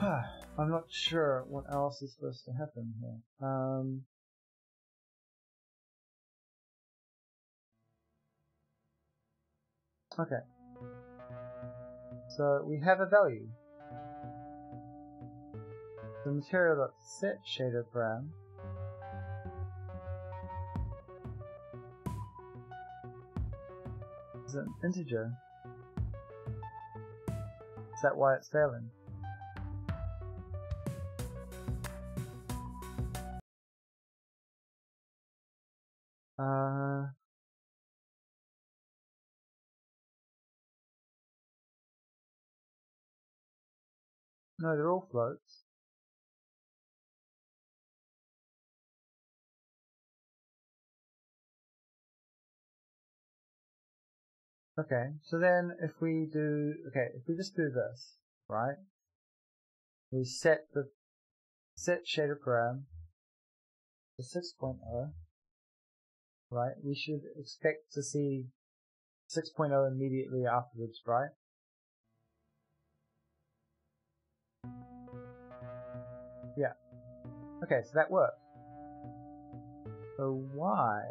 [SPEAKER 1] I'm not sure what else is supposed to happen here. Okay. So we have a value. The material.set shader param is an integer. Is that why it's failing? No, they're all floats. Okay, so then if we just do this, right? We set shader param to 6.0, right? We should expect to see 6.0 immediately afterwards, right? Yeah. Okay, so that works. So why?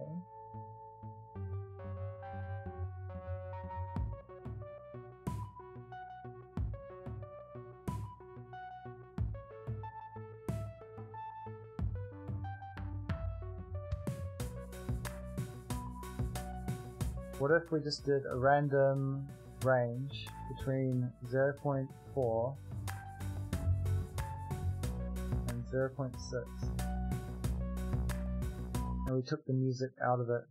[SPEAKER 1] What if we just did a random range between 0.4 and 0.6, and we took the music out of it?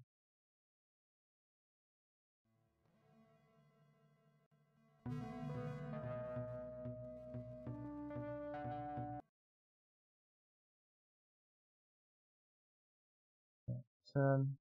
[SPEAKER 1] Turn.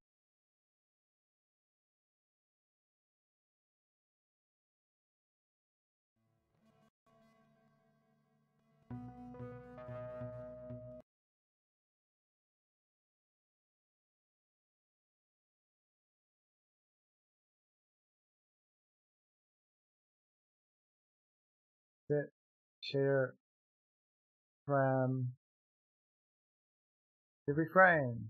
[SPEAKER 1] Set shader param every frame.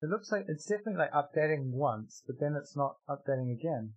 [SPEAKER 1] It looks like it's definitely like updating once, but then it's not updating again.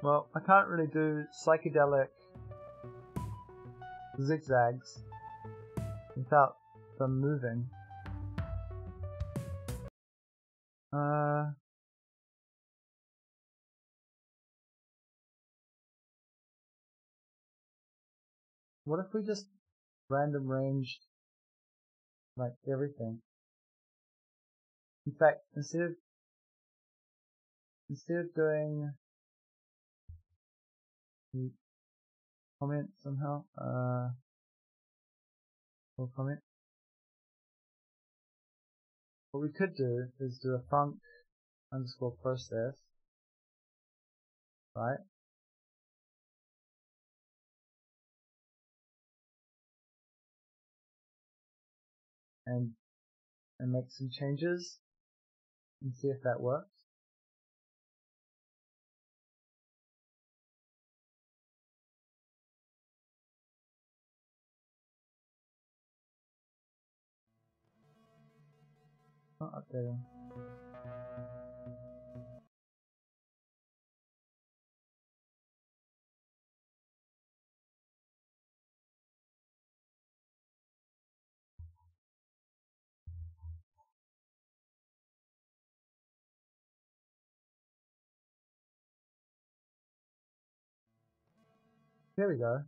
[SPEAKER 1] Well, I can't really do psychedelic zigzags without them moving. What if we just random ranged like everything? In fact, instead of doing the comment somehow, or comment, what we could do is do a func underscore process, right? And make some changes and see if that works. Not updating. There we go.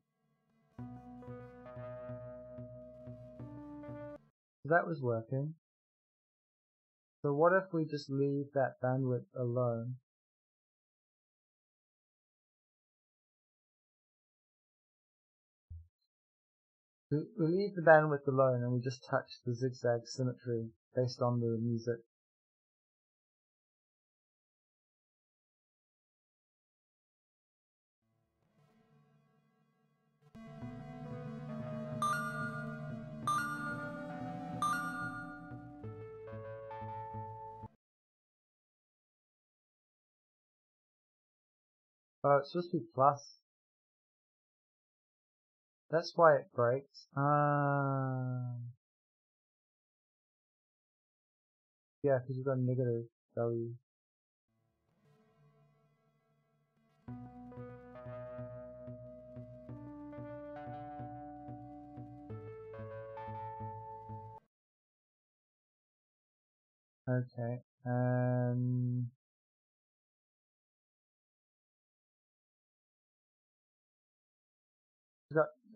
[SPEAKER 1] So that was working. So what if we just leave that bandwidth alone? We leave the bandwidth alone and we just touch the zigzag symmetry based on the music. Oh, it's supposed to be plus. That's why it breaks. Yeah, because you've got a negative value. Okay,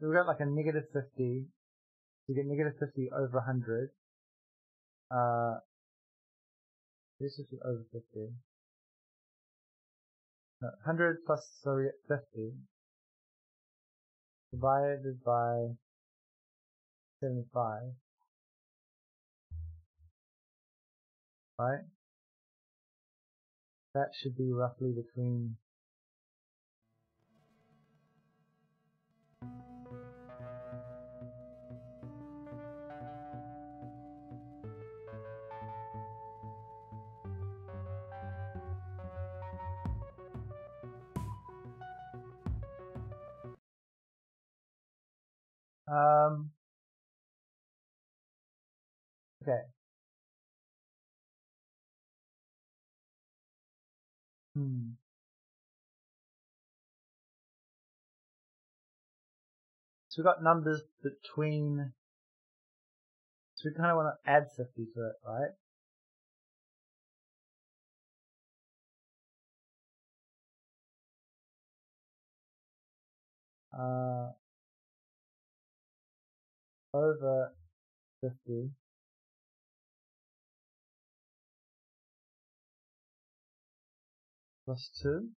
[SPEAKER 1] we've got like a negative 50. You get negative 50 over 100. This is over 50. No, 100 plus, so we get 50. Divided by 75. Right? That should be roughly between okay. So we've got numbers between, so we kind of want to add 50 to it, right? Over 50 plus 2.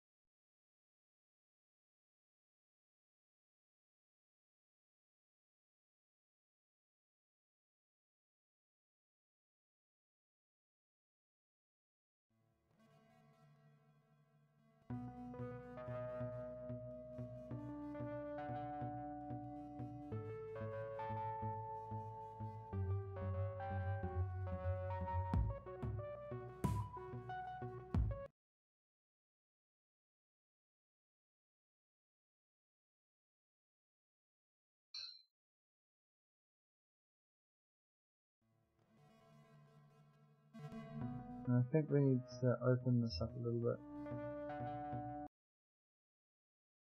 [SPEAKER 1] And I think we need to open this up a little bit.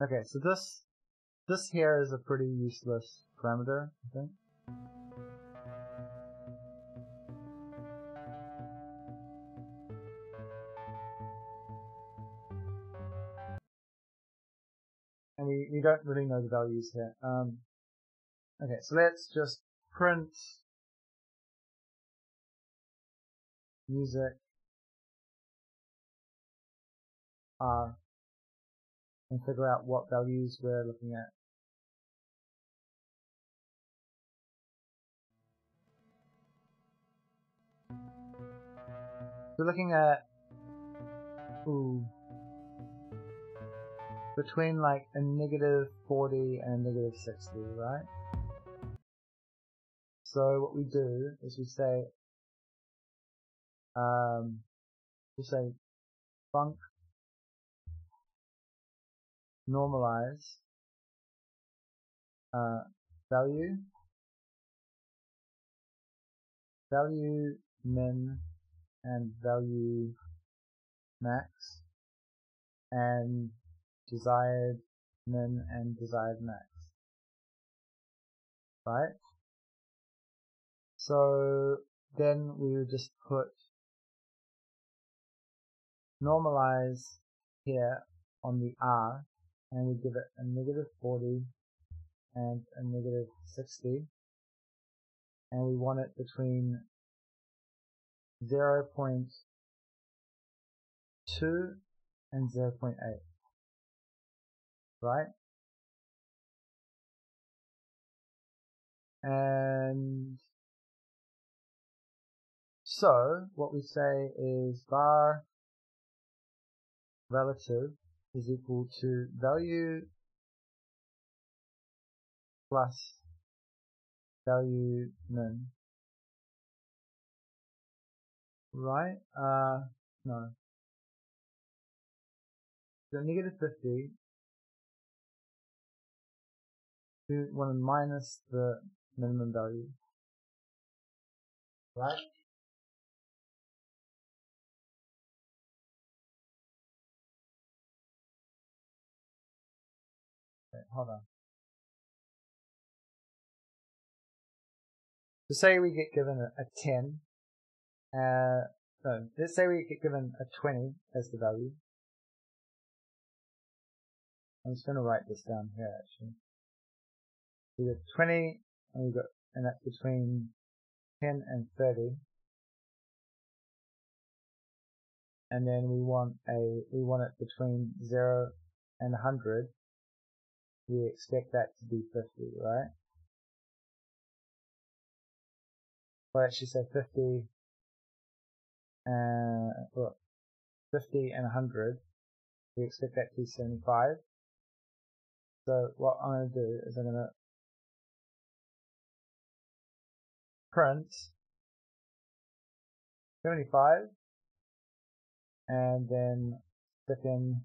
[SPEAKER 1] Okay, so this here is a pretty useless parameter, I think. And we don't really know the values here. Okay, so let's just print music R and figure out what values we're looking at. We're looking at between like a negative 40 and a negative 60, right? So what we do is we say func normalize value min and value max and desired min and desired max, right? So then we would just put normalize here on the R and we give it a negative 40 and a negative 60, and we want it between 0.2 and 0.8, right? And so what we say is var relative is equal to value plus value min, right? No. So negative 50, we want to minus the minimum value, right? Okay, hold on. So say we get given a 10, no, let's say we get given a 20 as the value. I'm just going to write this down here actually. We got 20, and that's between 10 and 30. And then we want it between 0 and 100. We expect that to be 50, right? Well, actually say 50 and 50 and 100. We expect that to be 75. So what I'm going to do is I'm going to print 75 and then stick in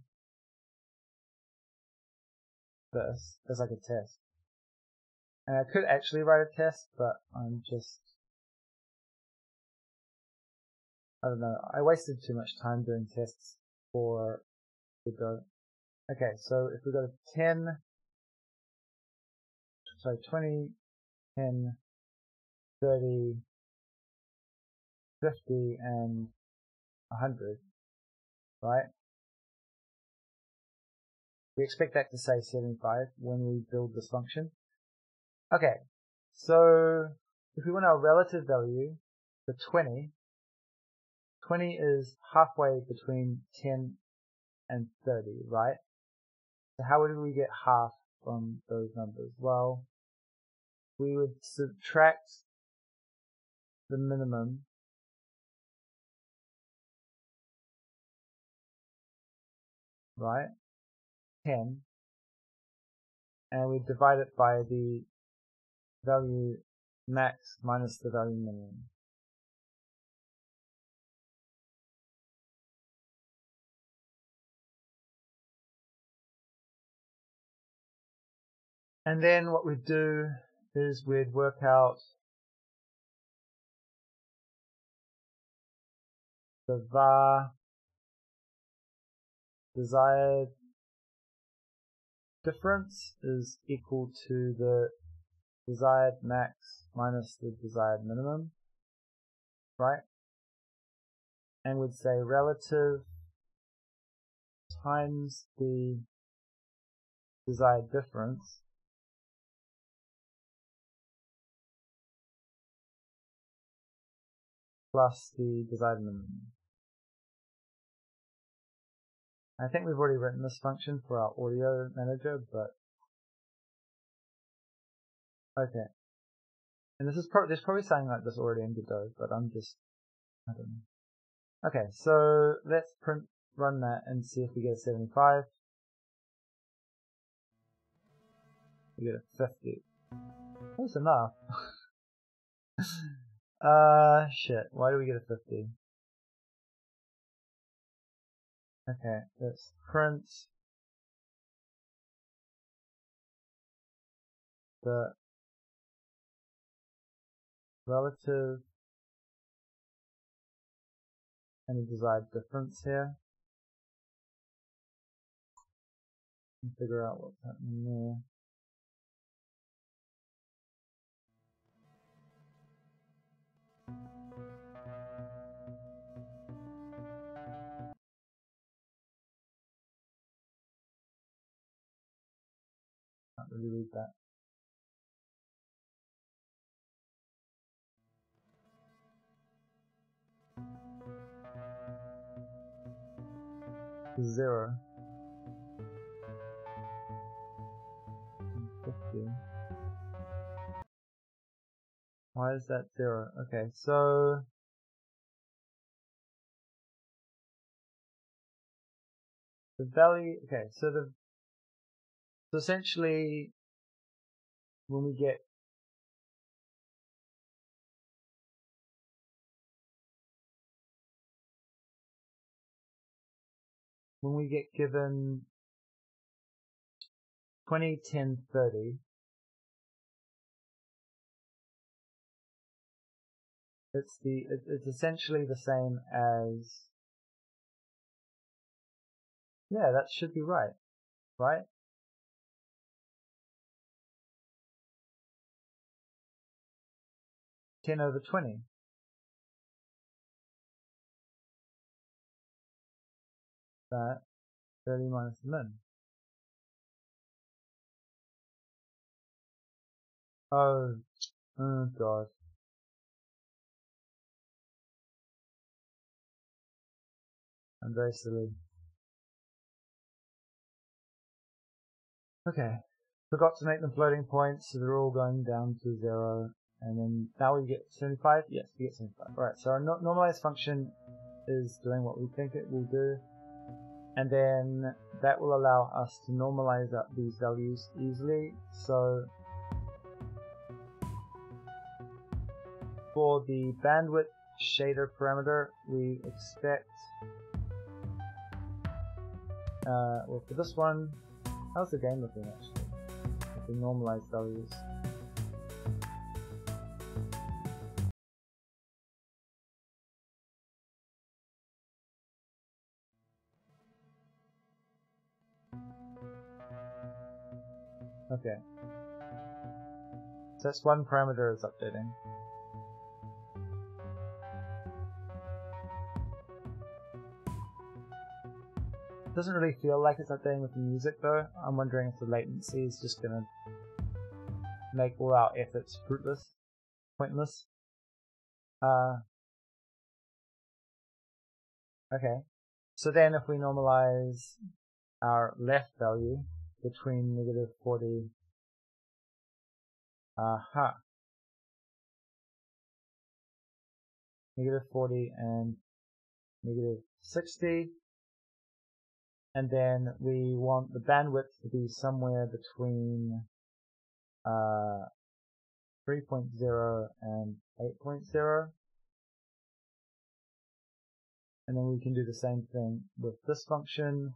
[SPEAKER 1] this as like a test. And I could actually write a test, but I don't know, I wasted too much time doing tests for Godot. Okay, so if we go to 20, 10, 30, 50, and 100, right? We expect that to say 75 when we build this function. Okay, so if we want our relative value for 20 is halfway between 10 and 30, right? So how would we get half from those numbers? Well, we would subtract the minimum right, 10, and we divide it by the value max minus the value minimum. And then what we'd do is we'd work out the var desired difference is equal to the desired max minus the desired minimum, right? And we'd say relative times the desired difference plus the desired minimum. I think we've already written this function for our audio manager, but okay. And this is there's probably something like this already in Godot, but I don't know. Okay, so let's run that and see if we get a 75. We get a 50. That's enough. Shit. Why do we get a 50? Okay, let's print the relative and the desired difference here and figure out what's happening there. really read that. Zero. 50. Why is that 0? Okay, so the value, okay, so essentially when we get given 20, 10, 30, it's essentially the same as, yeah, that should be right? 10 over 20. That 30 minus the min. Oh god. I'm very silly. Okay. Forgot to make them floating points, so they're all going down to 0. And then now we get 75? Yes, we get 75. Alright, so our normalized function is doing what we think it will do. And then that will allow us to normalize up these values easily. So for the bandwidth shader parameter, we expect, well, for this one, how's the game looking actually? With the normalized values. Okay. So that's one parameter is updating. It doesn't really feel like it's updating with the music though. I'm wondering if the latency is just gonna make all our efforts fruitless, pointless. Okay. So then if we normalize our left value between negative 40, negative 40 and negative 60, and then we want the bandwidth to be somewhere between 3.0 and 8.0, and then we can do the same thing with this function.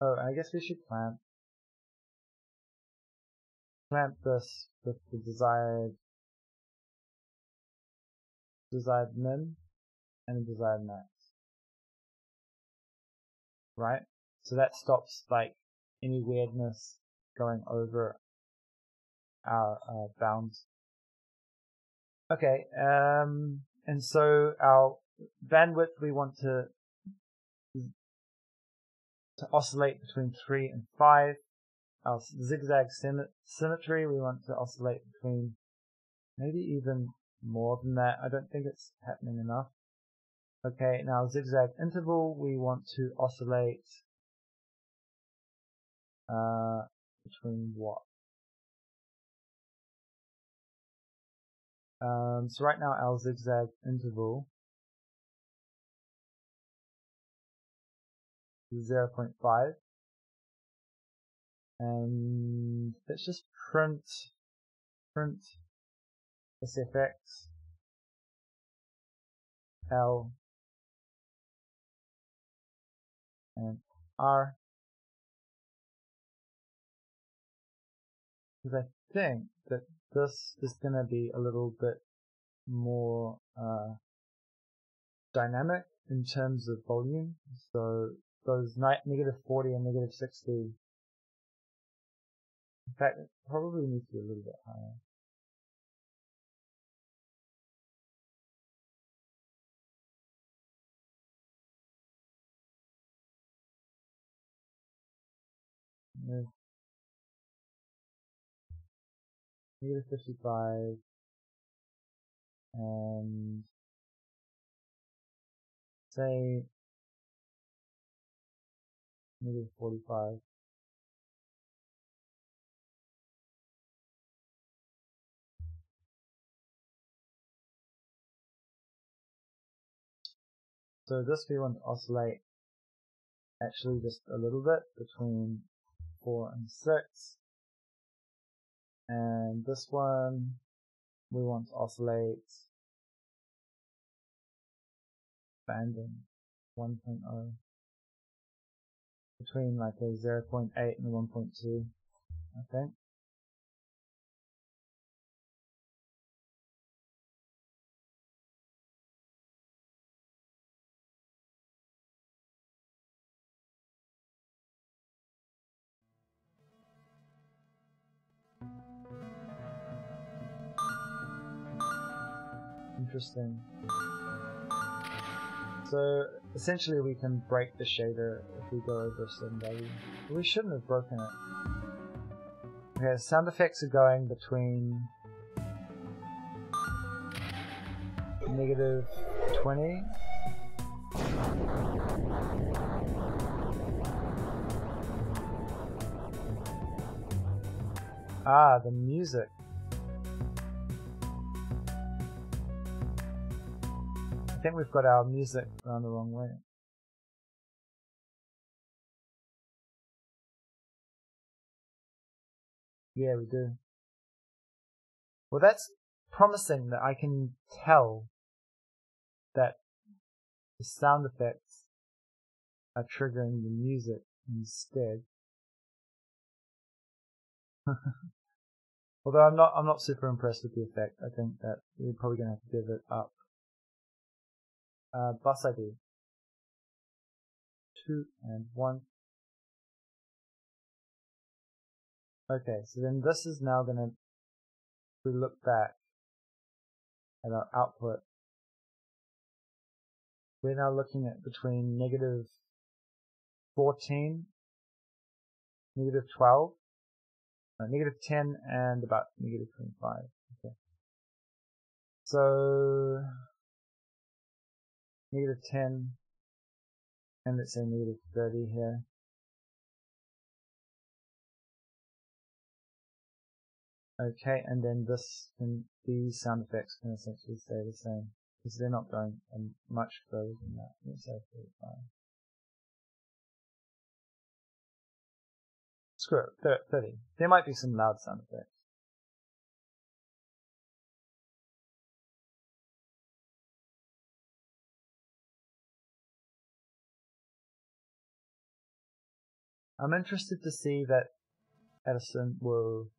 [SPEAKER 1] Oh, I guess we should clamp this with the desired min and the desired max, right? So that stops like any weirdness going over our bounds. Okay, and so our bandwidth we want to oscillate between 3 and 5. Our zigzag symmetry we want to oscillate between maybe even more than that. I don't think it's happening enough. Okay, now zigzag interval we want to oscillate between what? So right now our zigzag interval is 0.5, and let's just print SFX L and R, because I think that this is going to be a little bit more dynamic in terms of volume. So those negative 40 and negative 60, in fact it probably needs to be a little bit higher. negative 55 and say negative 45. So this we want to oscillate actually just a little bit between 4 and 6. And this one we want to oscillate banding 1.0 between like a 0.8 and a 1.2, I think. Interesting. So essentially we can break the shader if we go over a certain value. We shouldn't have broken it. Okay, sound effects are going between negative 20 the music. I think we've got our music around the wrong way. Yeah, we do. Well, that's promising that I can tell that the sound effects are triggering the music instead. Although I'm not super impressed with the effect. I think that we're probably gonna have to give it up. Bus ID 2 and 1. Okay, so then this is now gonna, if we look back at our output, we're now looking at between negative 14, negative 12, negative 10, and about negative 25. Okay. So negative 10, and let's say negative 30 here. Okay, and then these sound effects can essentially stay the same because they're not going much further than that. Let's say 45. Screw it, 30. There might be some loud sound effects. I'm interested to see that Edison will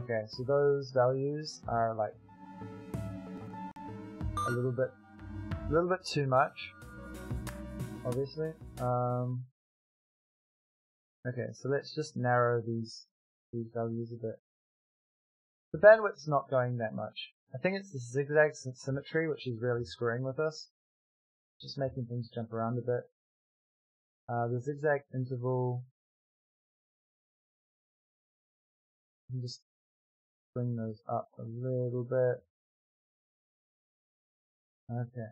[SPEAKER 1] okay, so those values are like a little bit too much, obviously. Okay, so let's just narrow these values a bit. The bandwidth's not going that much. I think it's the zigzag symmetry which is really screwing with us, just making things jump around a bit. The zigzag interval, you can just bring those up a little bit. Okay.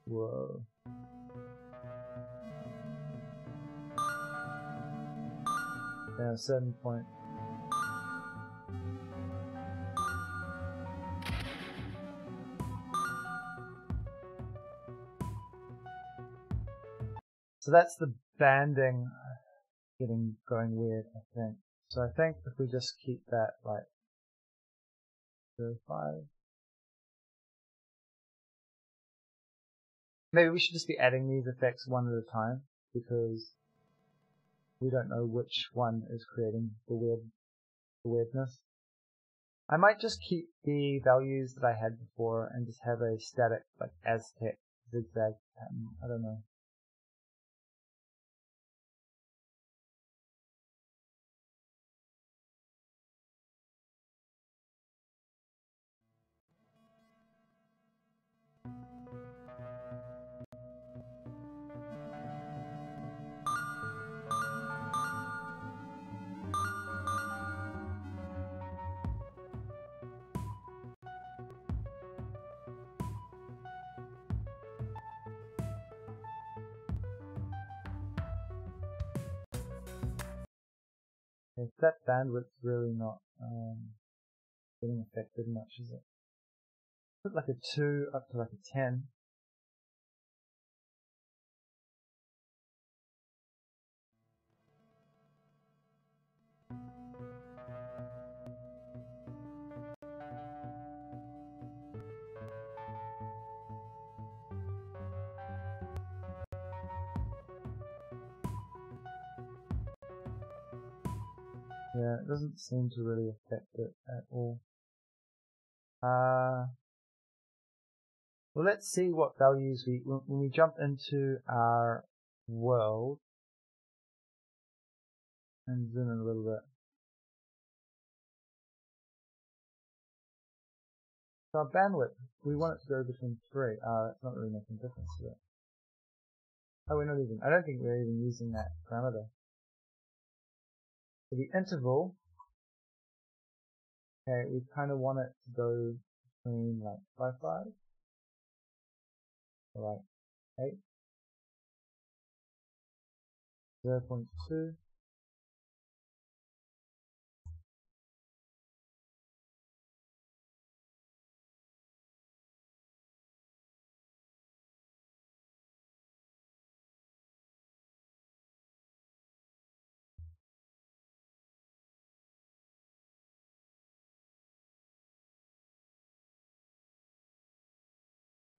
[SPEAKER 1] Whoa. At a certain point. So that's the banding going weird, I think. So I think if we just keep that like 0.5. Maybe we should just be adding these effects one at a time because we don't know which one is creating the weirdness. I might just keep the values that I had before and just have a static like Aztec zigzag pattern. I don't know. Okay, that bandwidth's really not getting affected much, is it? Put like a 2 up to like a 10. Yeah, it doesn't seem to really affect it at all. Well, let's see what values when we jump into our world and zoom in a little bit. So our bandwidth, we want it to go between 3. That's not really making a difference to it. Oh, I don't think we're even using that parameter. So the interval, okay, we kind of want it to go between like 5, or like 8, 0.2.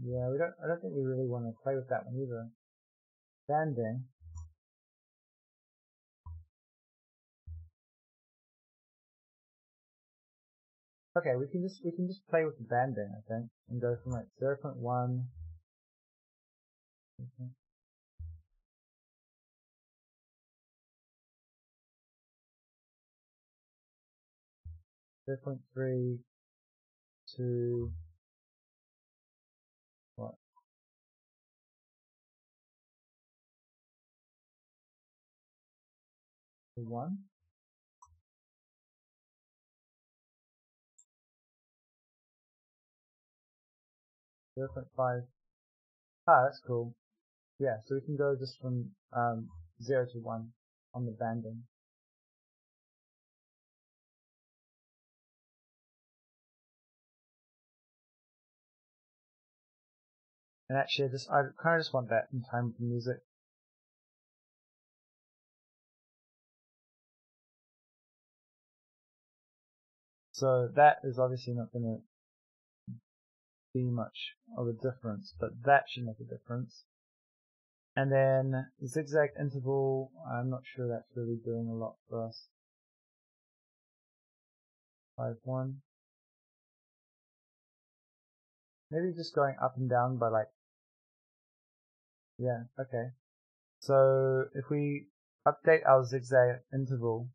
[SPEAKER 1] Yeah, I don't think we really want to play with that one either. Banding. Okay, we can just play with the banding, I think, and go from like 0.1. Okay. 0.3 to what? 1? 0.5. Ah, that's cool. Yeah, so we can go just from 0 to 1 on the banding. And actually, I kind of just want that in time with the music. So that is obviously not going to be much of a difference, but that should make a difference. And then zigzag interval, I'm not sure that's really doing a lot for us. 5-1. Maybe just going up and down by like, yeah, okay. So if we update our zigzag interval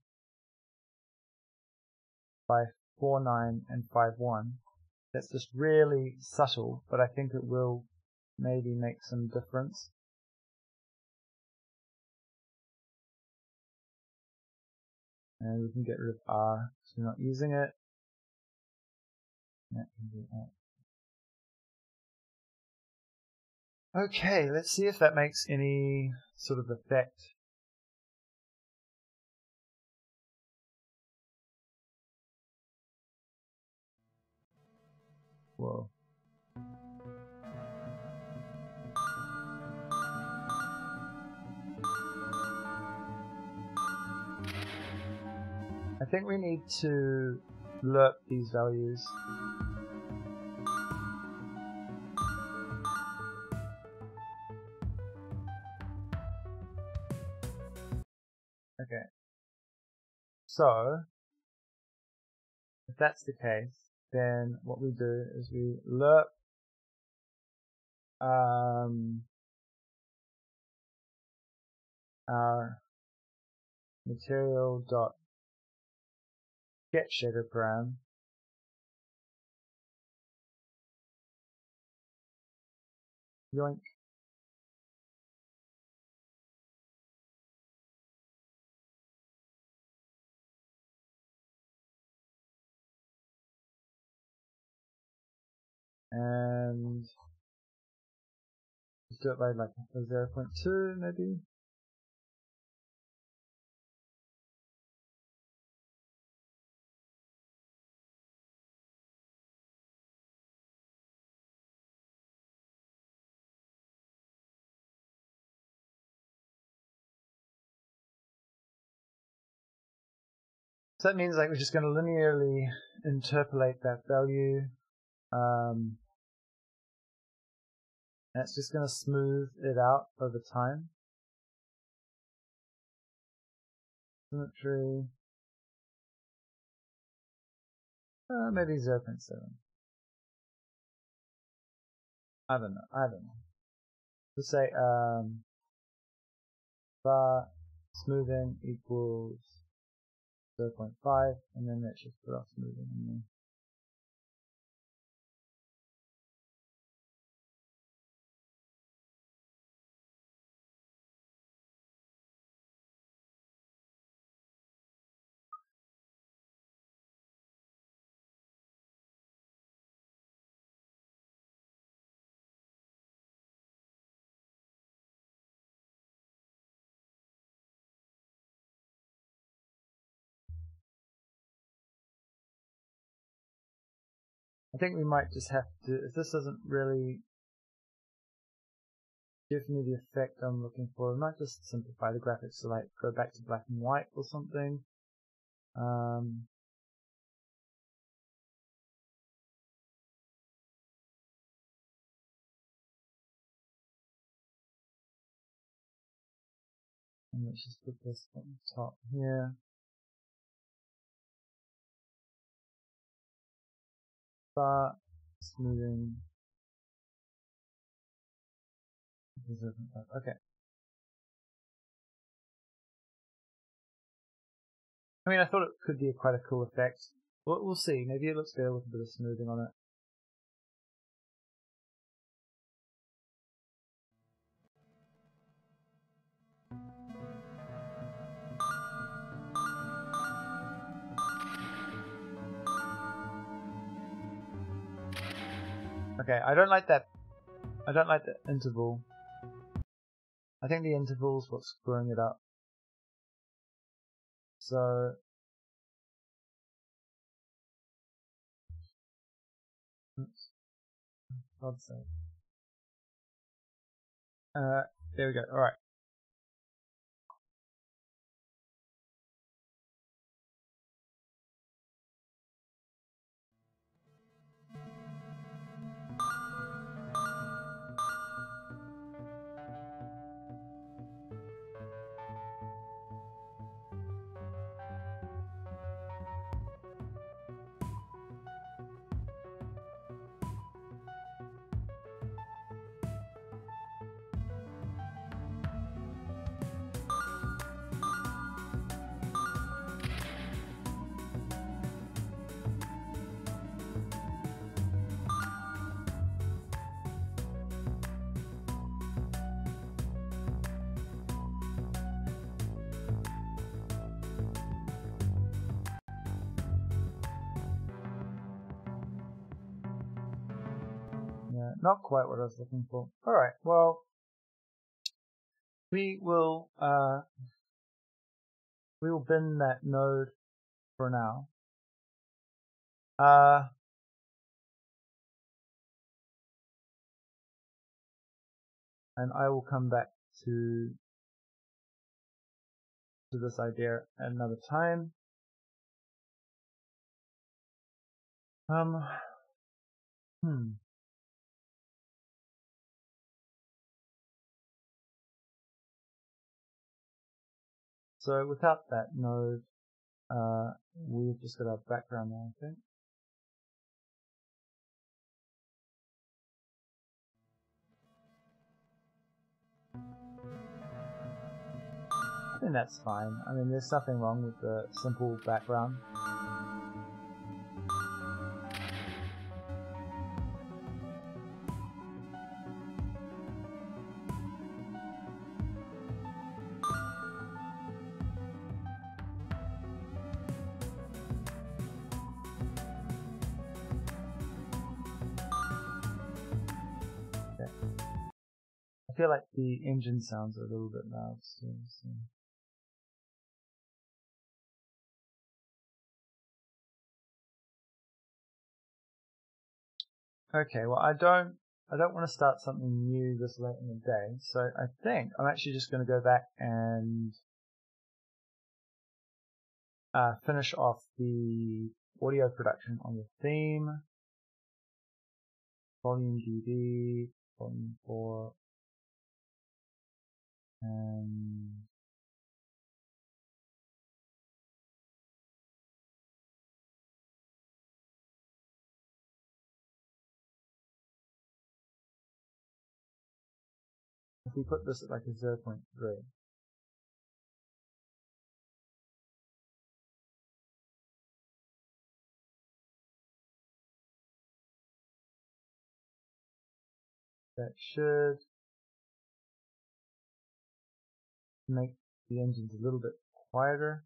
[SPEAKER 1] by 4-9 and 5-1, that's just really subtle, but I think it will maybe make some difference. And we can get rid of R, so we're not using it. That can be that. Okay, let's see if that makes any sort of effect. Whoa. I think we need to lerp these values. Okay. So, if that's the case, then what we do is we lerp our material dot get shader param yoink. And just do it by like a 0.2 maybe. So that means like we're just going to linearly interpolate that value. And it's just going to smooth it out over time. Symmetry. Maybe 0.7. I don't know. Let's say bar smoothing equals 0.5, and then let's just put our smoothing in there. I think we might just have to, if this doesn't really give me the effect I'm looking for, we might just simplify the graphics, so like go back to black and white or something. And let's just put this on the top here. Bar smoothing. Okay. I mean, I thought it could be quite a cool effect. We'll see. Maybe it looks better with a bit of smoothing on it. Okay, I don't like that. I don't like the interval. I think the interval's what's screwing it up. So God's sake. There we go. All right. Yeah, not quite what I was looking for. All right. Well, we will bin that node for now. And I will come back to this idea at another time. So without that node, we've just got our background now, I think. I think that's fine. I mean, there's nothing wrong with the simple background. I feel like the engine sounds a little bit loud still. So. Okay, well I don't want to start something new this late in the day, so I think I'm actually just going to go back and finish off the audio production on the theme. Volume DD, volume 4, and if we put this at like a 0.3, that should make the engines a little bit quieter.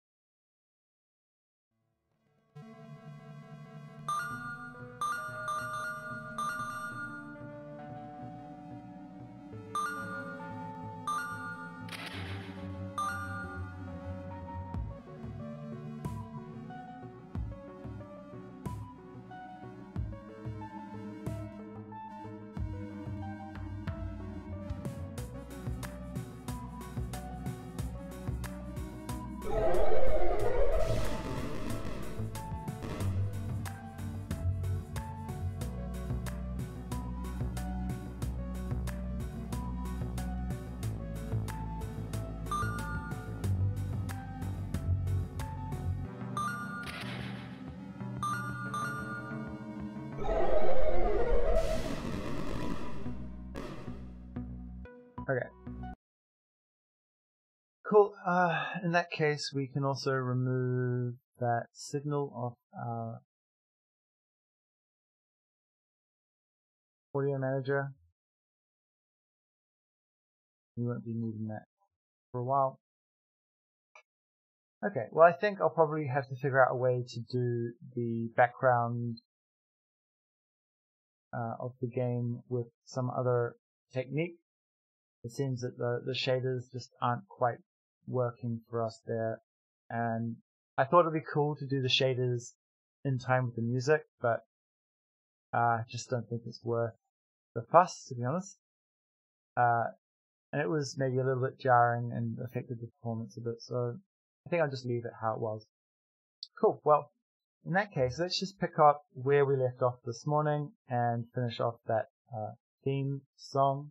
[SPEAKER 1] Okay. Cool. In that case, we can also remove that signal off our audio manager. We won't be needing that for a while. Okay, well I think I'll probably have to figure out a way to do the background of the game with some other technique. It seems that the shaders just aren't quite working for us there, and I thought it'd be cool to do the shaders in time with the music, but I just don't think it's worth the fuss, to be honest. And it was maybe a little bit jarring and affected the performance a bit, so I think I'll just leave it how it was. Cool, well, in that case, let's just pick up where we left off this morning and finish off that theme song.